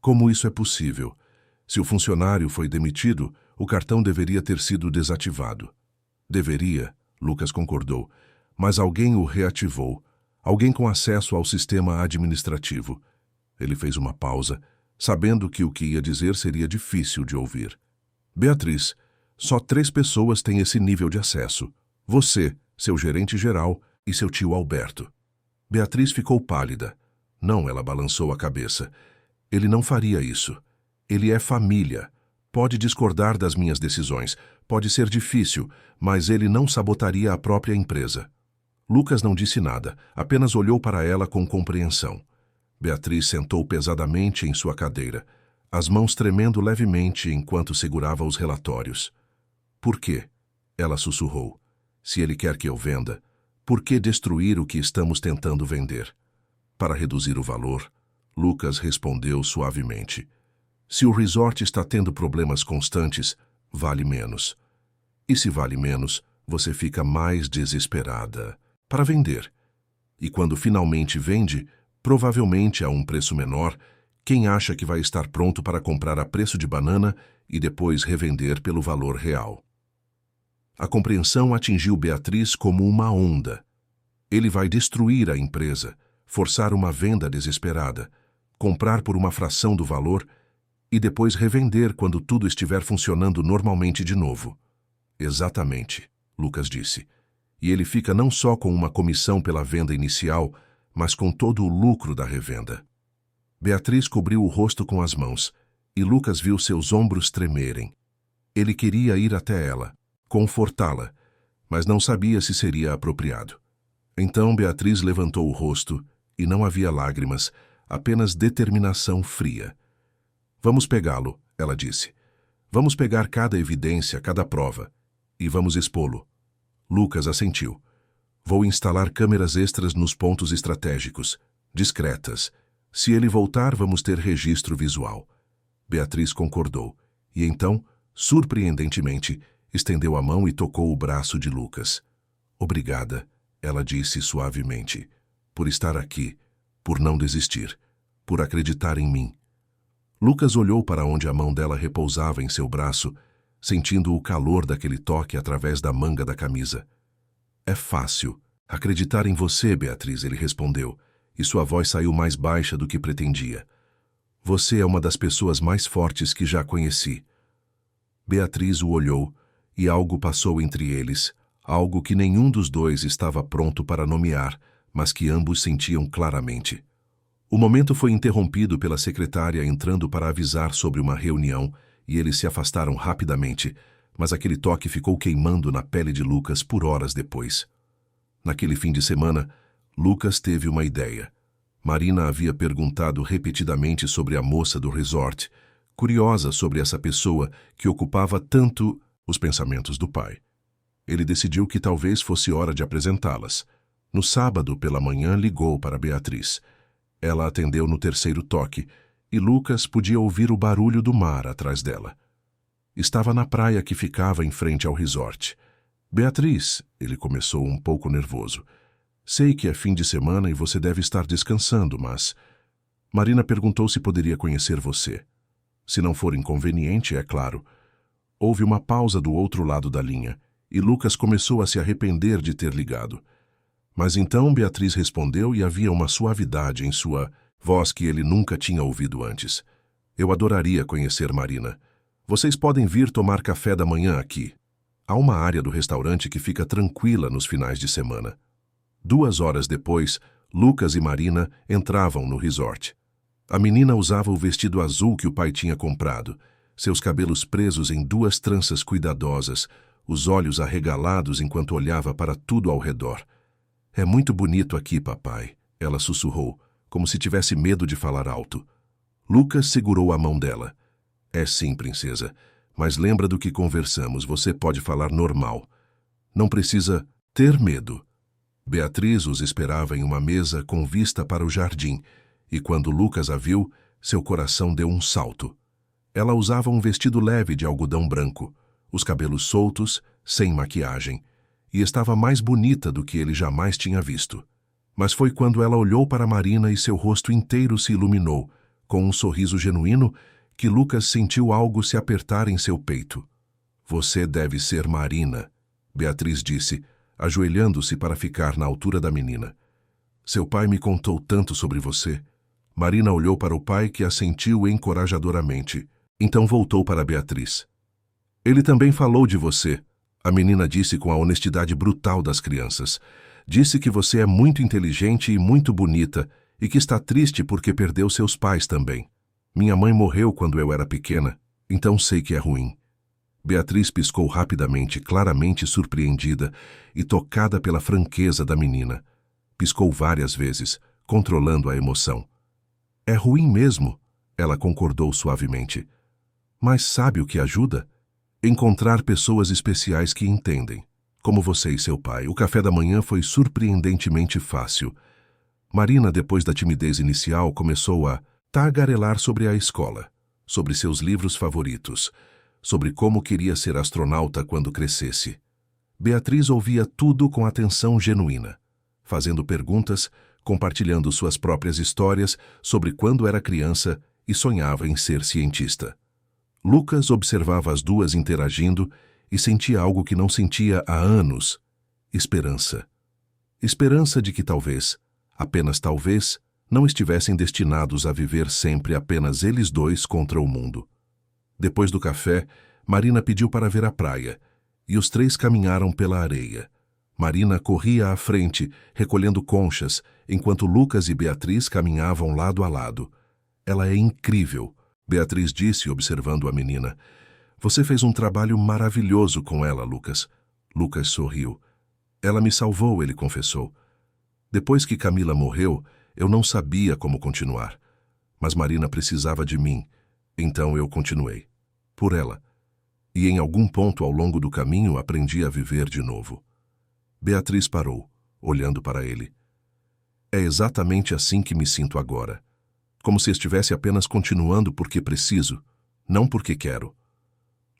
Como isso é possível? Se o funcionário foi demitido, o cartão deveria ter sido desativado. Deveria, Lucas concordou, mas alguém o reativou, alguém com acesso ao sistema administrativo. Ele fez uma pausa, sabendo que o que ia dizer seria difícil de ouvir. Beatriz, só 3 pessoas têm esse nível de acesso. Você, seu gerente geral e seu tio Alberto. Beatriz ficou pálida. Não, ela balançou a cabeça. Ele não faria isso. Ele é família. Pode discordar das minhas decisões. Pode ser difícil, mas ele não sabotaria a própria empresa. Lucas não disse nada, apenas olhou para ela com compreensão. Beatriz sentou pesadamente em sua cadeira, as mãos tremendo levemente enquanto segurava os relatórios. Por quê? Ela sussurrou. Se ele quer que eu venda, por que destruir o que estamos tentando vender? Para reduzir o valor, Lucas respondeu suavemente. Se o resort está tendo problemas constantes, vale menos. E se vale menos, você fica mais desesperada para vender. E quando finalmente vende, provavelmente a um preço menor, quem acha que vai estar pronto para comprar a preço de banana e depois revender pelo valor real? A compreensão atingiu Beatriz como uma onda. Ele vai destruir a empresa, forçar uma venda desesperada, comprar por uma fração do valor e depois revender quando tudo estiver funcionando normalmente de novo. Exatamente, Lucas disse. E ele fica não só com uma comissão pela venda inicial, mas com todo o lucro da revenda. Beatriz cobriu o rosto com as mãos, e Lucas viu seus ombros tremerem. Ele queria ir até ela, confortá-la, mas não sabia se seria apropriado. Então Beatriz levantou o rosto, e não havia lágrimas, apenas determinação fria. Vamos pegá-lo, ela disse. Vamos pegar cada evidência, cada prova, e vamos expô-lo. Lucas assentiu. Vou instalar câmeras extras nos pontos estratégicos, discretas. Se ele voltar, vamos ter registro visual. Beatriz concordou, e então, surpreendentemente, Estendeu a mão e tocou o braço de Lucas. Obrigada, ela disse suavemente, por estar aqui, por não desistir, por acreditar em mim. Lucas olhou para onde a mão dela repousava em seu braço, sentindo o calor daquele toque através da manga da camisa. É fácil acreditar em você, Beatriz, ele respondeu, e sua voz saiu mais baixa do que pretendia. Você é uma das pessoas mais fortes que já conheci. Beatriz o olhou, e algo passou entre eles, algo que nenhum dos dois estava pronto para nomear, mas que ambos sentiam claramente. O momento foi interrompido pela secretária entrando para avisar sobre uma reunião, e eles se afastaram rapidamente, mas aquele toque ficou queimando na pele de Lucas por horas depois. Naquele fim de semana, Lucas teve uma ideia. Marina havia perguntado repetidamente sobre a moça do resort, curiosa sobre essa pessoa que ocupava tanto os pensamentos do pai. Ele decidiu que talvez fosse hora de apresentá-las. No sábado, pela manhã, ligou para Beatriz. Ela atendeu no terceiro toque, e Lucas podia ouvir o barulho do mar atrás dela. Estava na praia que ficava em frente ao resort. Beatriz, ele começou um pouco nervoso. Sei que é fim de semana e você deve estar descansando, mas... Marina perguntou se poderia conhecer você. Se não for inconveniente, é claro. Houve uma pausa do outro lado da linha, e Lucas começou a se arrepender de ter ligado. Mas então Beatriz respondeu e havia uma suavidade em sua voz que ele nunca tinha ouvido antes. Eu adoraria conhecer Marina. Vocês podem vir tomar café da manhã aqui. Há uma área do restaurante que fica tranquila nos finais de semana. 2 horas depois, Lucas e Marina entravam no resort. A menina usava o vestido azul que o pai tinha comprado, seus cabelos presos em 2 tranças cuidadosas, os olhos arregalados enquanto olhava para tudo ao redor. É muito bonito aqui, papai, ela sussurrou, como se tivesse medo de falar alto. Lucas segurou a mão dela. É sim, princesa, mas lembra do que conversamos, você pode falar normal. Não precisa ter medo. Beatriz os esperava em uma mesa com vista para o jardim, e quando Lucas a viu, seu coração deu um salto. Ela usava um vestido leve de algodão branco, os cabelos soltos, sem maquiagem, e estava mais bonita do que ele jamais tinha visto. Mas foi quando ela olhou para Marina e seu rosto inteiro se iluminou, com um sorriso genuíno, que Lucas sentiu algo se apertar em seu peito. Você deve ser Marina, Beatriz disse, ajoelhando-se para ficar na altura da menina. Seu pai me contou tanto sobre você. Marina olhou para o pai que assentiu encorajadoramente. Então voltou para Beatriz. Ele também falou de você, a menina disse com a honestidade brutal das crianças. Disse que você é muito inteligente e muito bonita e que está triste porque perdeu seus pais também. Minha mãe morreu quando eu era pequena, então sei que é ruim. Beatriz piscou rapidamente, claramente surpreendida e tocada pela franqueza da menina. Piscou várias vezes, controlando a emoção. É ruim mesmo, ela concordou suavemente. Mas sabe o que ajuda? Encontrar pessoas especiais que entendem. Como você e seu pai, o café da manhã foi surpreendentemente fácil. Marina, depois da timidez inicial, começou a tagarelar sobre a escola, sobre seus livros favoritos, sobre como queria ser astronauta quando crescesse. Beatriz ouvia tudo com atenção genuína, fazendo perguntas, compartilhando suas próprias histórias sobre quando era criança e sonhava em ser cientista. Lucas observava as duas interagindo e sentia algo que não sentia há anos: esperança. Esperança de que talvez, apenas talvez, não estivessem destinados a viver sempre apenas eles dois contra o mundo. Depois do café, Marina pediu para ver a praia, e os 3 caminharam pela areia. Marina corria à frente, recolhendo conchas, enquanto Lucas e Beatriz caminhavam lado a lado. Ela é incrível, Beatriz disse, observando a menina. Você fez um trabalho maravilhoso com ela, Lucas. Lucas sorriu. Ela me salvou, ele confessou. Depois que Camila morreu, eu não sabia como continuar. Mas Marina precisava de mim, então eu continuei. Por ela. E em algum ponto ao longo do caminho aprendi a viver de novo. Beatriz parou, olhando para ele. É exatamente assim que me sinto agora. Como se estivesse apenas continuando porque preciso, não porque quero.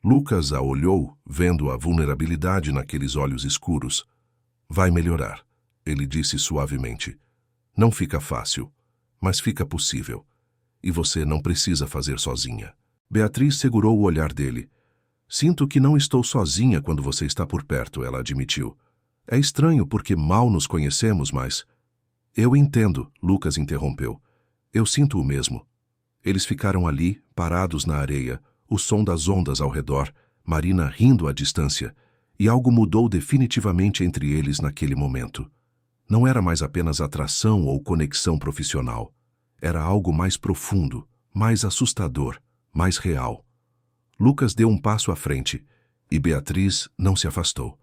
Lucas a olhou, vendo a vulnerabilidade naqueles olhos escuros. Vai melhorar, ele disse suavemente. Não fica fácil, mas fica possível. E você não precisa fazer sozinha. Beatriz segurou o olhar dele. Sinto que não estou sozinha quando você está por perto, ela admitiu. É estranho porque mal nos conhecemos, mas... Eu entendo, Lucas interrompeu. Eu sinto o mesmo. Eles ficaram ali, parados na areia, o som das ondas ao redor, Marina rindo à distância, e algo mudou definitivamente entre eles naquele momento. Não era mais apenas atração ou conexão profissional. Era algo mais profundo, mais assustador, mais real. Lucas deu um passo à frente, e Beatriz não se afastou.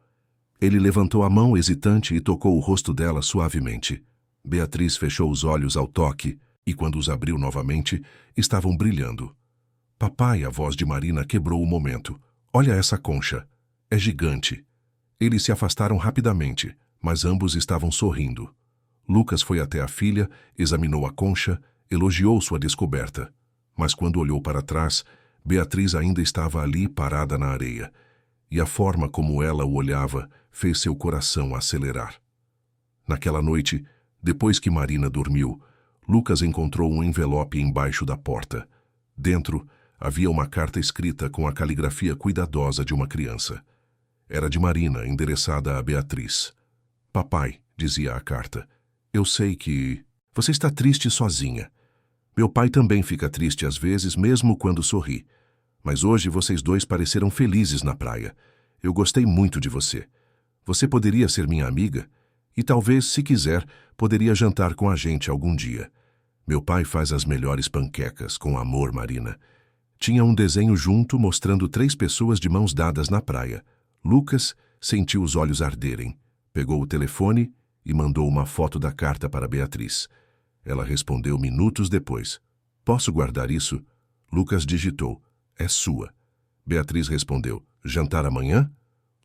Ele levantou a mão hesitante e tocou o rosto dela suavemente. Beatriz fechou os olhos ao toque, e quando os abriu novamente, estavam brilhando. Papai, a voz de Marina quebrou o momento. Olha essa concha. É gigante. Eles se afastaram rapidamente, mas ambos estavam sorrindo. Lucas foi até a filha, examinou a concha, elogiou sua descoberta. Mas quando olhou para trás, Beatriz ainda estava ali parada na areia, e a forma como ela o olhava fez seu coração acelerar. Naquela noite, depois que Marina dormiu, Lucas encontrou um envelope embaixo da porta. Dentro, havia uma carta escrita com a caligrafia cuidadosa de uma criança. Era de Marina, endereçada a Beatriz. Papai, dizia a carta, eu sei que... Você está triste sozinha. Meu pai também fica triste às vezes, mesmo quando sorri. Mas hoje vocês dois pareceram felizes na praia. Eu gostei muito de você. Você poderia ser minha amiga? E talvez, se quiser, poderia jantar com a gente algum dia. Meu pai faz as melhores panquecas, com amor, Marina. Tinha um desenho junto mostrando 3 pessoas de mãos dadas na praia. Lucas sentiu os olhos arderem. Pegou o telefone e mandou uma foto da carta para Beatriz. Ela respondeu minutos depois. Posso guardar isso? Lucas digitou. É sua. Beatriz respondeu. Jantar amanhã?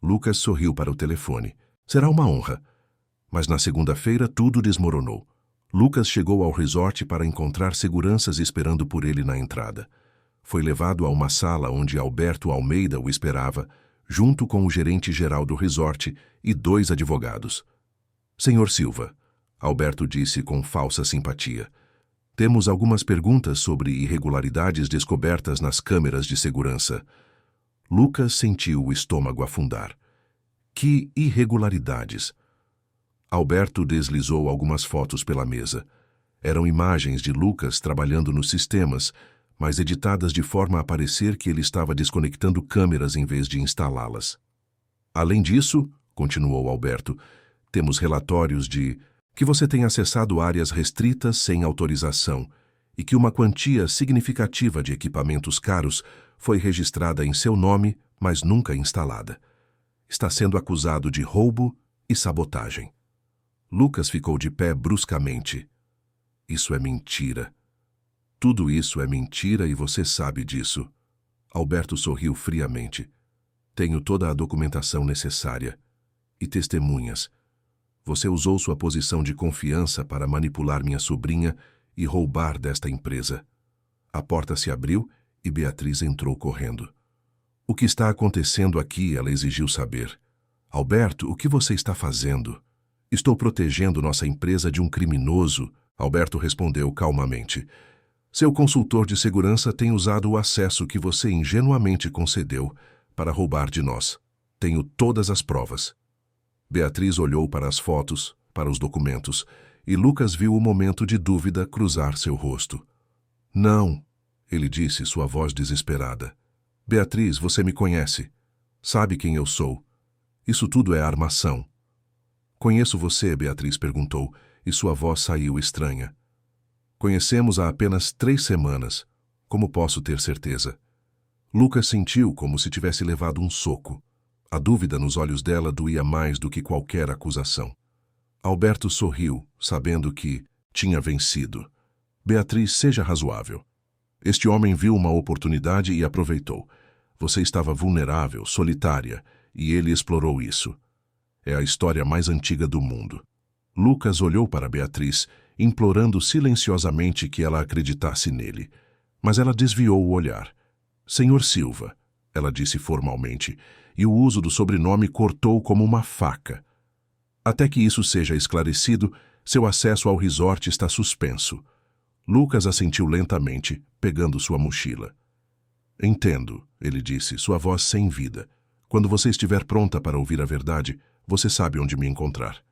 Lucas sorriu para o telefone. Será uma honra. Mas na segunda-feira tudo desmoronou. Lucas chegou ao resort para encontrar seguranças esperando por ele na entrada. Foi levado a uma sala onde Alberto Almeida o esperava, junto com o gerente-geral do resort e 2 advogados. Senhor Silva, Alberto disse com falsa simpatia, temos algumas perguntas sobre irregularidades descobertas nas câmeras de segurança. Lucas sentiu o estômago afundar. Que irregularidades? Alberto deslizou algumas fotos pela mesa. Eram imagens de Lucas trabalhando nos sistemas, mas editadas de forma a parecer que ele estava desconectando câmeras em vez de instalá-las. Além disso, continuou Alberto, temos relatórios de que você tem acessado áreas restritas sem autorização e que uma quantia significativa de equipamentos caros foi registrada em seu nome, mas nunca instalada. Está sendo acusado de roubo e sabotagem. Lucas ficou de pé bruscamente. Isso é mentira. Tudo isso é mentira e você sabe disso. Alberto sorriu friamente. Tenho toda a documentação necessária. E testemunhas. Você usou sua posição de confiança para manipular minha sobrinha e roubar desta empresa. A porta se abriu e Beatriz entrou correndo. O que está acontecendo aqui? Ela exigiu saber. Alberto, o que você está fazendo? Estou protegendo nossa empresa de um criminoso, Alberto respondeu calmamente. Seu consultor de segurança tem usado o acesso que você ingenuamente concedeu para roubar de nós. Tenho todas as provas. Beatriz olhou para as fotos, para os documentos, e Lucas viu o momento de dúvida cruzar seu rosto. Não, ele disse, sua voz desesperada. Beatriz, você me conhece. Sabe quem eu sou. Isso tudo é armação. Conheço você, Beatriz perguntou, e sua voz saiu estranha. Conhecemos há apenas 3 semanas. Como posso ter certeza? Lucas sentiu como se tivesse levado um soco. A dúvida nos olhos dela doía mais do que qualquer acusação. Alberto sorriu, sabendo que tinha vencido. Beatriz, seja razoável. Este homem viu uma oportunidade e aproveitou. Você estava vulnerável, solitária, e ele explorou isso. É a história mais antiga do mundo. Lucas olhou para Beatriz, implorando silenciosamente que ela acreditasse nele. Mas ela desviou o olhar. Senhor Silva, ela disse formalmente, e o uso do sobrenome cortou como uma faca. Até que isso seja esclarecido, seu acesso ao resort está suspenso. Lucas assentiu lentamente, pegando sua mochila. Entendo, ele disse, sua voz sem vida. Quando você estiver pronta para ouvir a verdade, você sabe onde me encontrar.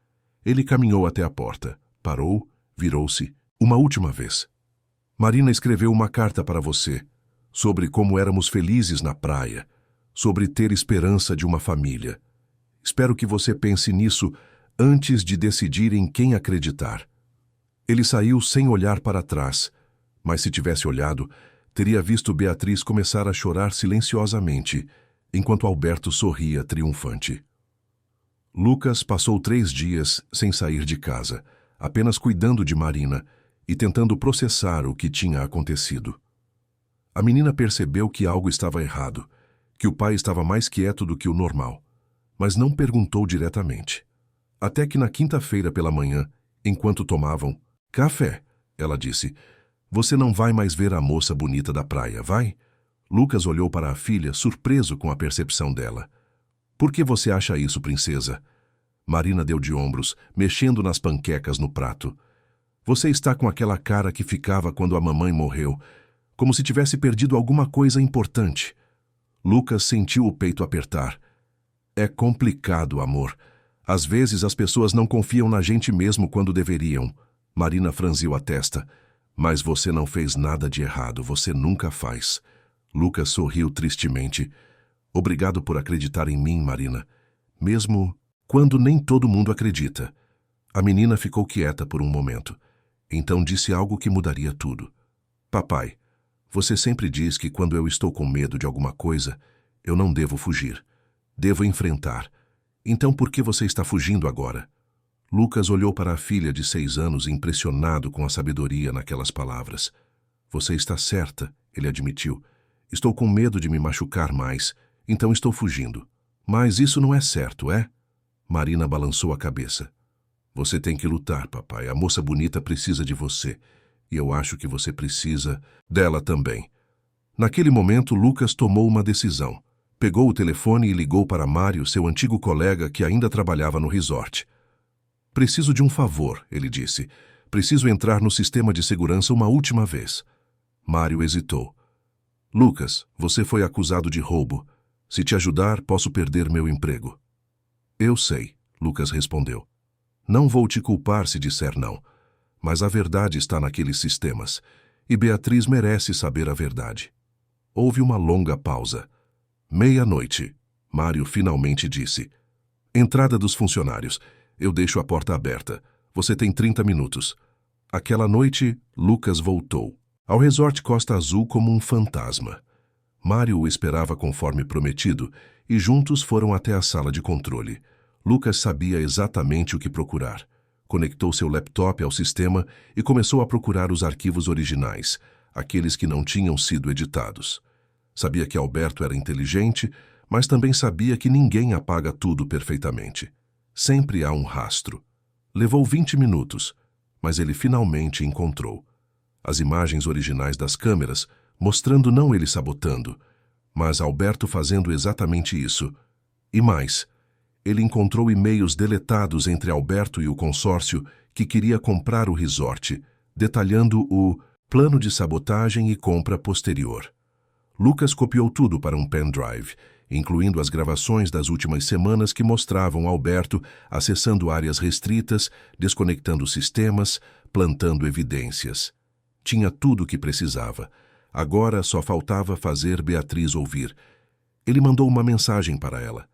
Ele caminhou até a porta, parou, virou-se, uma última vez. Marina escreveu uma carta para você, sobre como éramos felizes na praia, sobre ter esperança de uma família. Espero que você pense nisso antes de decidir em quem acreditar. Ele saiu sem olhar para trás, mas se tivesse olhado, teria visto Beatriz começar a chorar silenciosamente, enquanto Alberto sorria triunfante. Lucas passou 3 dias sem sair de casa, apenas cuidando de Marina e tentando processar o que tinha acontecido. A menina percebeu que algo estava errado, que o pai estava mais quieto do que o normal, mas não perguntou diretamente. Até que na quinta-feira pela manhã, enquanto tomavam café, ela disse, "Você não vai mais ver a moça bonita da praia, vai?" Lucas olhou para a filha, surpreso com a percepção dela. "Por que você acha isso, princesa?" Marina deu de ombros, mexendo nas panquecas no prato. "Você está com aquela cara que ficava quando a mamãe morreu, como se tivesse perdido alguma coisa importante." Lucas sentiu o peito apertar. "É complicado, amor. Às vezes as pessoas não confiam na gente mesmo quando deveriam." Marina franziu a testa. "Mas você não fez nada de errado, você nunca faz." Lucas sorriu tristemente. "Obrigado por acreditar em mim, Marina. Mesmo quando nem todo mundo acredita." A menina ficou quieta por um momento. Então disse algo que mudaria tudo. "Papai, você sempre diz que quando eu estou com medo de alguma coisa, eu não devo fugir. Devo enfrentar. Então por que você está fugindo agora?" Lucas olhou para a filha de 6 anos, impressionado com a sabedoria naquelas palavras. "Você está certa", ele admitiu. "Estou com medo de me machucar mais, então estou fugindo. Mas isso não é certo, é?" Marina balançou a cabeça. "Você tem que lutar, papai. A moça bonita precisa de você. E eu acho que você precisa dela também." Naquele momento, Lucas tomou uma decisão. Pegou o telefone e ligou para Mário, seu antigo colega que ainda trabalhava no resort. "Preciso de um favor", ele disse. "Preciso entrar no sistema de segurança uma última vez." Mário hesitou. "Lucas, você foi acusado de roubo. Se te ajudar, posso perder meu emprego." "Eu sei", Lucas respondeu. "Não vou te culpar se disser não. Mas a verdade está naqueles sistemas, e Beatriz merece saber a verdade." Houve uma longa pausa. "Meia-noite", Mário finalmente disse. "Entrada dos funcionários. Eu deixo a porta aberta. Você tem 30 minutos." Aquela noite, Lucas voltou ao resort Costa Azul como um fantasma. Mário o esperava conforme prometido e juntos foram até a sala de controle. Lucas sabia exatamente o que procurar. Conectou seu laptop ao sistema e começou a procurar os arquivos originais, aqueles que não tinham sido editados. Sabia que Alberto era inteligente, mas também sabia que ninguém apaga tudo perfeitamente. Sempre há um rastro. Levou 20 minutos, mas ele finalmente encontrou. As imagens originais das câmeras, mostrando não ele sabotando, mas Alberto fazendo exatamente isso. E mais, ele encontrou e-mails deletados entre Alberto e o consórcio que queria comprar o resort, detalhando o plano de sabotagem e compra posterior. Lucas copiou tudo para um pendrive, incluindo as gravações das últimas semanas que mostravam Alberto acessando áreas restritas, desconectando sistemas, plantando evidências. Tinha tudo o que precisava. Agora só faltava fazer Beatriz ouvir. Ele mandou uma mensagem para ela.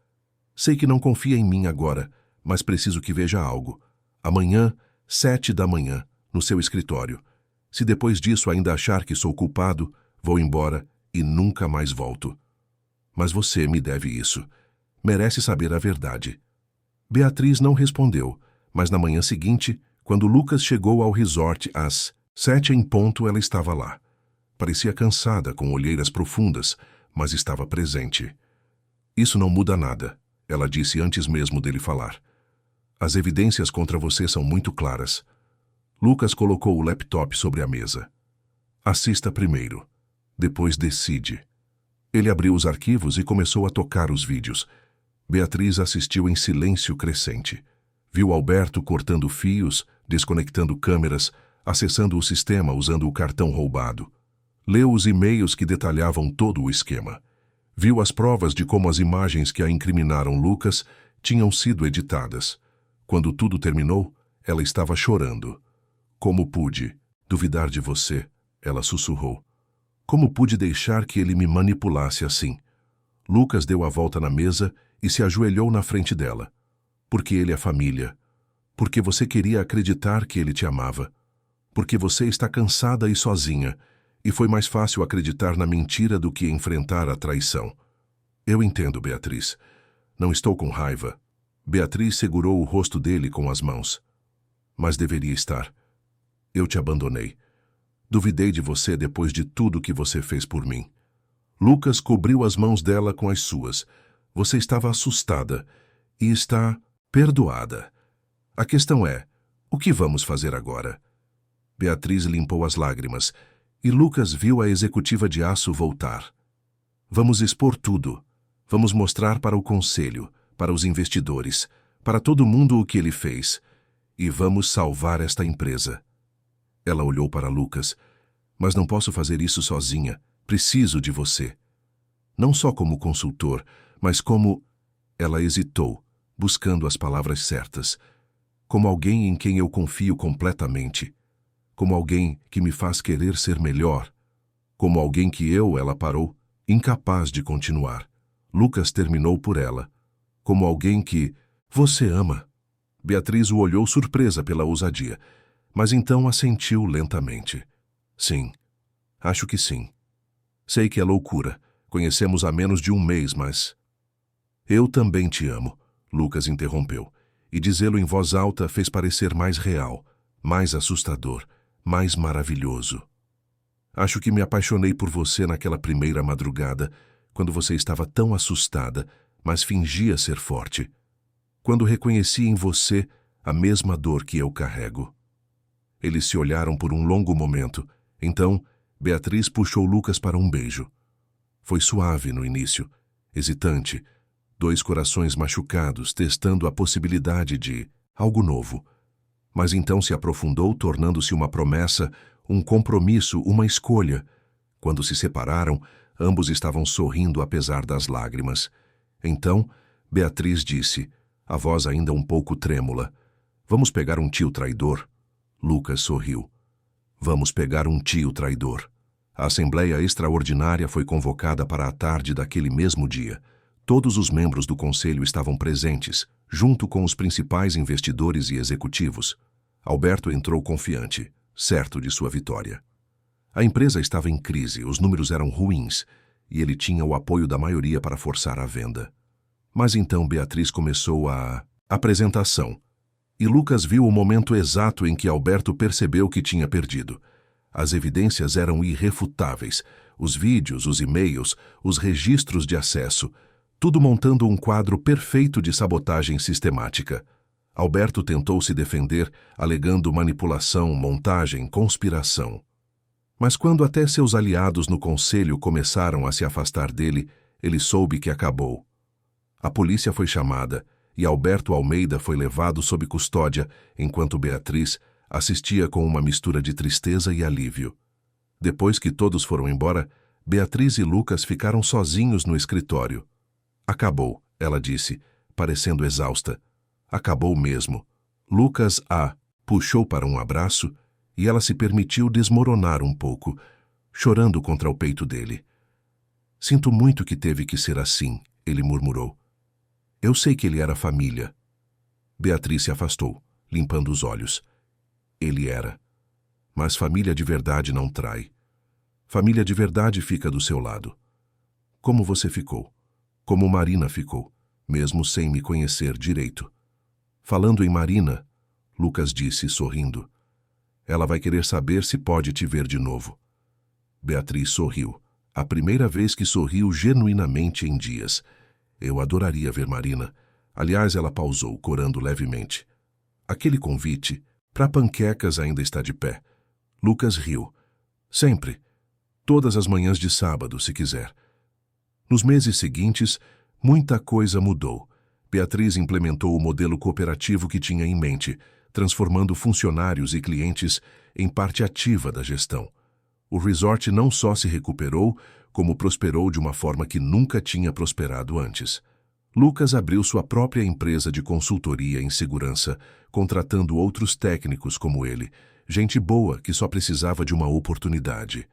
"Sei que não confia em mim agora, mas preciso que veja algo. Amanhã, 7 da manhã, no seu escritório. Se depois disso ainda achar que sou culpado, vou embora e nunca mais volto. Mas você me deve isso. Merece saber a verdade." Beatriz não respondeu, mas na manhã seguinte, quando Lucas chegou ao resort às 7 em ponto, ela estava lá. Parecia cansada, com olheiras profundas, mas estava presente. "Isso não muda nada", ela disse antes mesmo dele falar. "As evidências contra você são muito claras." Lucas colocou o laptop sobre a mesa. "Assista primeiro. Depois decide." Ele abriu os arquivos e começou a tocar os vídeos. Beatriz assistiu em silêncio crescente. Viu Alberto cortando fios, desconectando câmeras, acessando o sistema usando o cartão roubado. Leu os e-mails que detalhavam todo o esquema. Viu as provas de como as imagens que a incriminaram Lucas tinham sido editadas. Quando tudo terminou, ela estava chorando. Como pude duvidar de você? Ela sussurrou. Como pude deixar que ele me manipulasse assim? Lucas deu a volta na mesa e se ajoelhou na frente dela. Porque ele é família. Porque você queria acreditar que ele te amava. Porque você está cansada e sozinha, e foi mais fácil acreditar na mentira do que enfrentar a traição. Eu entendo, Beatriz. Não estou com raiva. Beatriz segurou o rosto dele com as mãos. Mas deveria estar. Eu te abandonei. Duvidei de você depois de tudo que você fez por mim. Lucas cobriu as mãos dela com as suas. Você estava assustada e está perdoada. A questão é, o que vamos fazer agora? Beatriz limpou as lágrimas e Lucas viu a executiva de aço voltar. Vamos expor tudo. Vamos mostrar para o conselho, para os investidores, para todo mundo o que ele fez. E vamos salvar esta empresa. Ela olhou para Lucas. Mas não posso fazer isso sozinha. Preciso de você. Não só como consultor, mas como... Ela hesitou, buscando as palavras certas. Como alguém em quem eu confio completamente. Como alguém que me faz querer ser melhor. Como alguém que ela parou, incapaz de continuar. Lucas terminou por ela. Como alguém que... Você ama. Beatriz o olhou surpresa pela ousadia, mas então assentiu lentamente. Sim, acho que sim. Sei que é loucura. Conhecemos há menos de um mês, mas... Eu também te amo, Lucas interrompeu, e dizê-lo em voz alta fez parecer mais real, mais assustador, mais maravilhoso. Acho que me apaixonei por você naquela primeira madrugada, quando você estava tão assustada, mas fingia ser forte. Quando reconheci em você a mesma dor que eu carrego. Eles se olharam por um longo momento. Então, Beatriz puxou Lucas para um beijo. Foi suave no início, hesitante, 2 corações machucados, testando a possibilidade de algo novo. Mas então se aprofundou, tornando-se uma promessa, um compromisso, uma escolha. Quando se separaram, ambos estavam sorrindo apesar das lágrimas. Então, Beatriz disse, a voz ainda um pouco trêmula, vamos pegar um tio traidor? Lucas sorriu. Vamos pegar um tio traidor. A Assembleia Extraordinária foi convocada para a tarde daquele mesmo dia. Todos os membros do conselho estavam presentes, junto com os principais investidores e executivos. Alberto entrou confiante, certo de sua vitória. A empresa estava em crise, os números eram ruins, e ele tinha o apoio da maioria para forçar a venda. Mas então Beatriz começou a apresentação. E Lucas viu o momento exato em que Alberto percebeu que tinha perdido. As evidências eram irrefutáveis, os vídeos, os e-mails, os registros de acesso, tudo montando um quadro perfeito de sabotagem sistemática. Alberto tentou se defender, alegando manipulação, montagem, conspiração. Mas quando até seus aliados no conselho começaram a se afastar dele, ele soube que acabou. A polícia foi chamada, e Alberto Almeida foi levado sob custódia, enquanto Beatriz assistia com uma mistura de tristeza e alívio. Depois que todos foram embora, Beatriz e Lucas ficaram sozinhos no escritório. Acabou, ela disse, parecendo exausta. Acabou mesmo. Lucas a puxou para um abraço e ela se permitiu desmoronar um pouco, chorando contra o peito dele. Sinto muito que teve que ser assim, ele murmurou. Eu sei que ele era família. Beatriz se afastou, limpando os olhos. Ele era. Mas família de verdade não trai. Família de verdade fica do seu lado. Como você ficou? Como Marina ficou, mesmo sem me conhecer direito. Falando em Marina, Lucas disse, sorrindo. Ela vai querer saber se pode te ver de novo. Beatriz sorriu. A primeira vez que sorriu genuinamente em dias. Eu adoraria ver Marina. Aliás, ela pausou, corando levemente. Aquele convite, para panquecas, ainda está de pé. Lucas riu. Sempre. Todas as manhãs de sábado, se quiser. Nos meses seguintes, muita coisa mudou. Beatriz implementou o modelo cooperativo que tinha em mente, transformando funcionários e clientes em parte ativa da gestão. O resort não só se recuperou, como prosperou de uma forma que nunca tinha prosperado antes. Lucas abriu sua própria empresa de consultoria em segurança, contratando outros técnicos como ele, gente boa que só precisava de uma oportunidade.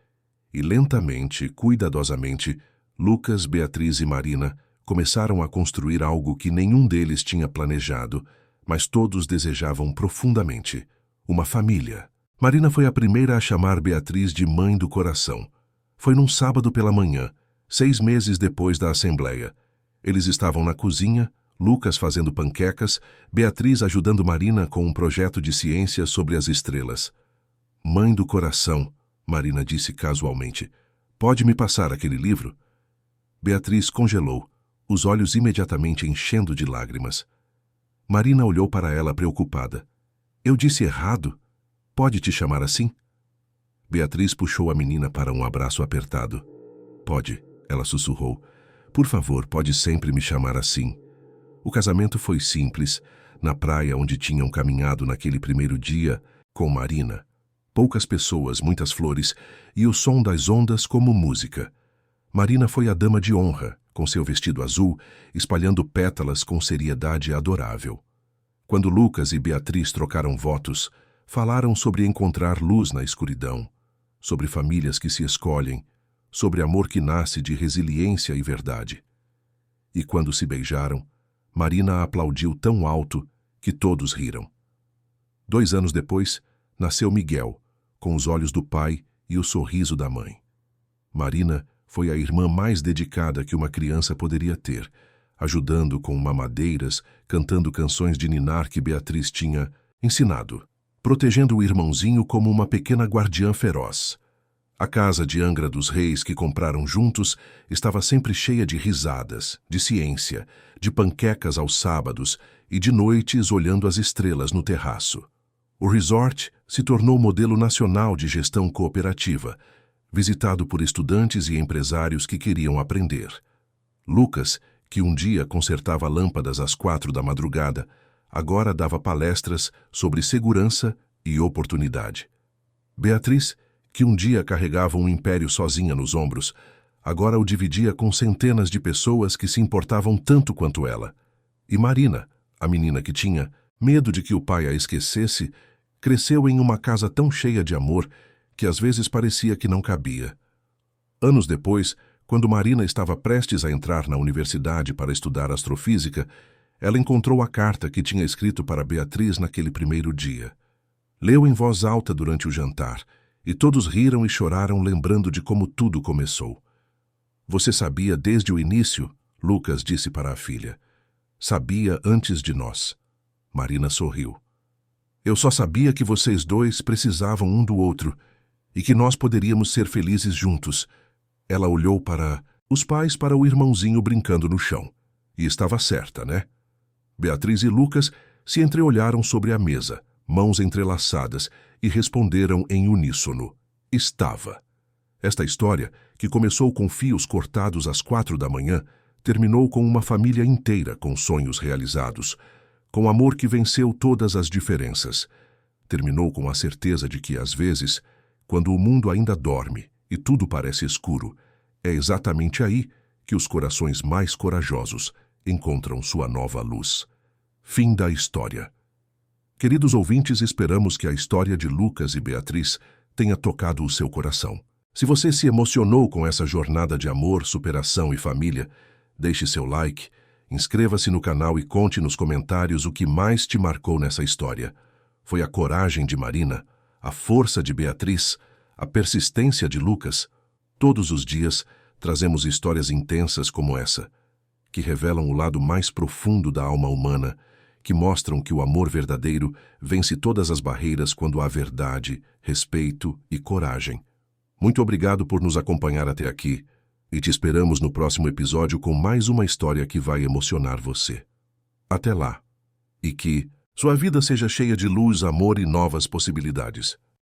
E lentamente, cuidadosamente, Lucas, Beatriz e Marina começaram a construir algo que nenhum deles tinha planejado, mas todos desejavam profundamente: uma família. Marina foi a primeira a chamar Beatriz de mãe do coração. Foi num sábado pela manhã, 6 meses depois da assembleia. Eles estavam na cozinha, Lucas fazendo panquecas, Beatriz ajudando Marina com um projeto de ciência sobre as estrelas. Mãe do coração, Marina disse casualmente. Pode me passar aquele livro? Beatriz congelou, os olhos imediatamente enchendo de lágrimas. Marina olhou para ela preocupada. Eu disse errado? Pode te chamar assim? Beatriz puxou a menina para um abraço apertado. Pode, ela sussurrou. Por favor, pode sempre me chamar assim. O casamento foi simples, na praia onde tinham caminhado naquele primeiro dia, com Marina. Poucas pessoas, muitas flores, e o som das ondas como música. Marina foi a dama de honra, com seu vestido azul, espalhando pétalas com seriedade adorável. Quando Lucas e Beatriz trocaram votos, falaram sobre encontrar luz na escuridão, sobre famílias que se escolhem, sobre amor que nasce de resiliência e verdade. E quando se beijaram, Marina aplaudiu tão alto que todos riram. 2 anos depois, nasceu Miguel, com os olhos do pai e o sorriso da mãe. Marina foi a irmã mais dedicada que uma criança poderia ter, ajudando com mamadeiras, cantando canções de ninar que Beatriz tinha ensinado, protegendo o irmãozinho como uma pequena guardiã feroz. A casa de Angra dos Reis que compraram juntos estava sempre cheia de risadas, de ciência, de panquecas aos sábados e de noites olhando as estrelas no terraço. O resort se tornou modelo nacional de gestão cooperativa, visitado por estudantes e empresários que queriam aprender. Lucas, que um dia consertava lâmpadas às 4 da madrugada, agora dava palestras sobre segurança e oportunidade. Beatriz, que um dia carregava um império sozinha nos ombros, agora o dividia com centenas de pessoas que se importavam tanto quanto ela. E Marina, a menina que tinha medo de que o pai a esquecesse, cresceu em uma casa tão cheia de amor que às vezes parecia que não cabia. Anos depois, quando Marina estava prestes a entrar na universidade para estudar astrofísica, ela encontrou a carta que tinha escrito para Beatriz naquele primeiro dia. Leu em voz alta durante o jantar, e todos riram e choraram lembrando de como tudo começou. Você sabia desde o início, Lucas disse para a filha. Sabia antes de nós. Marina sorriu. Eu só sabia que vocês dois precisavam um do outro e que nós poderíamos ser felizes juntos. Ela olhou para os pais, para o irmãozinho brincando no chão. E estava certa, né? Beatriz e Lucas se entreolharam sobre a mesa, mãos entrelaçadas, e responderam em uníssono. Estava. Esta história, que começou com fios cortados às 4 da manhã, terminou com uma família inteira com sonhos realizados, com amor que venceu todas as diferenças. Terminou com a certeza de que, às vezes, quando o mundo ainda dorme e tudo parece escuro, é exatamente aí que os corações mais corajosos encontram sua nova luz. Fim da história. Queridos ouvintes, esperamos que a história de Lucas e Beatriz tenha tocado o seu coração. Se você se emocionou com essa jornada de amor, superação e família, deixe seu like, inscreva-se no canal e conte nos comentários o que mais te marcou nessa história. Foi a coragem de Marina, a força de Beatriz, a persistência de Lucas? Todos os dias trazemos histórias intensas como essa, que revelam o lado mais profundo da alma humana, que mostram que o amor verdadeiro vence todas as barreiras quando há verdade, respeito e coragem. Muito obrigado por nos acompanhar até aqui e te esperamos no próximo episódio com mais uma história que vai emocionar você. Até lá. E que sua vida seja cheia de luz, amor e novas possibilidades.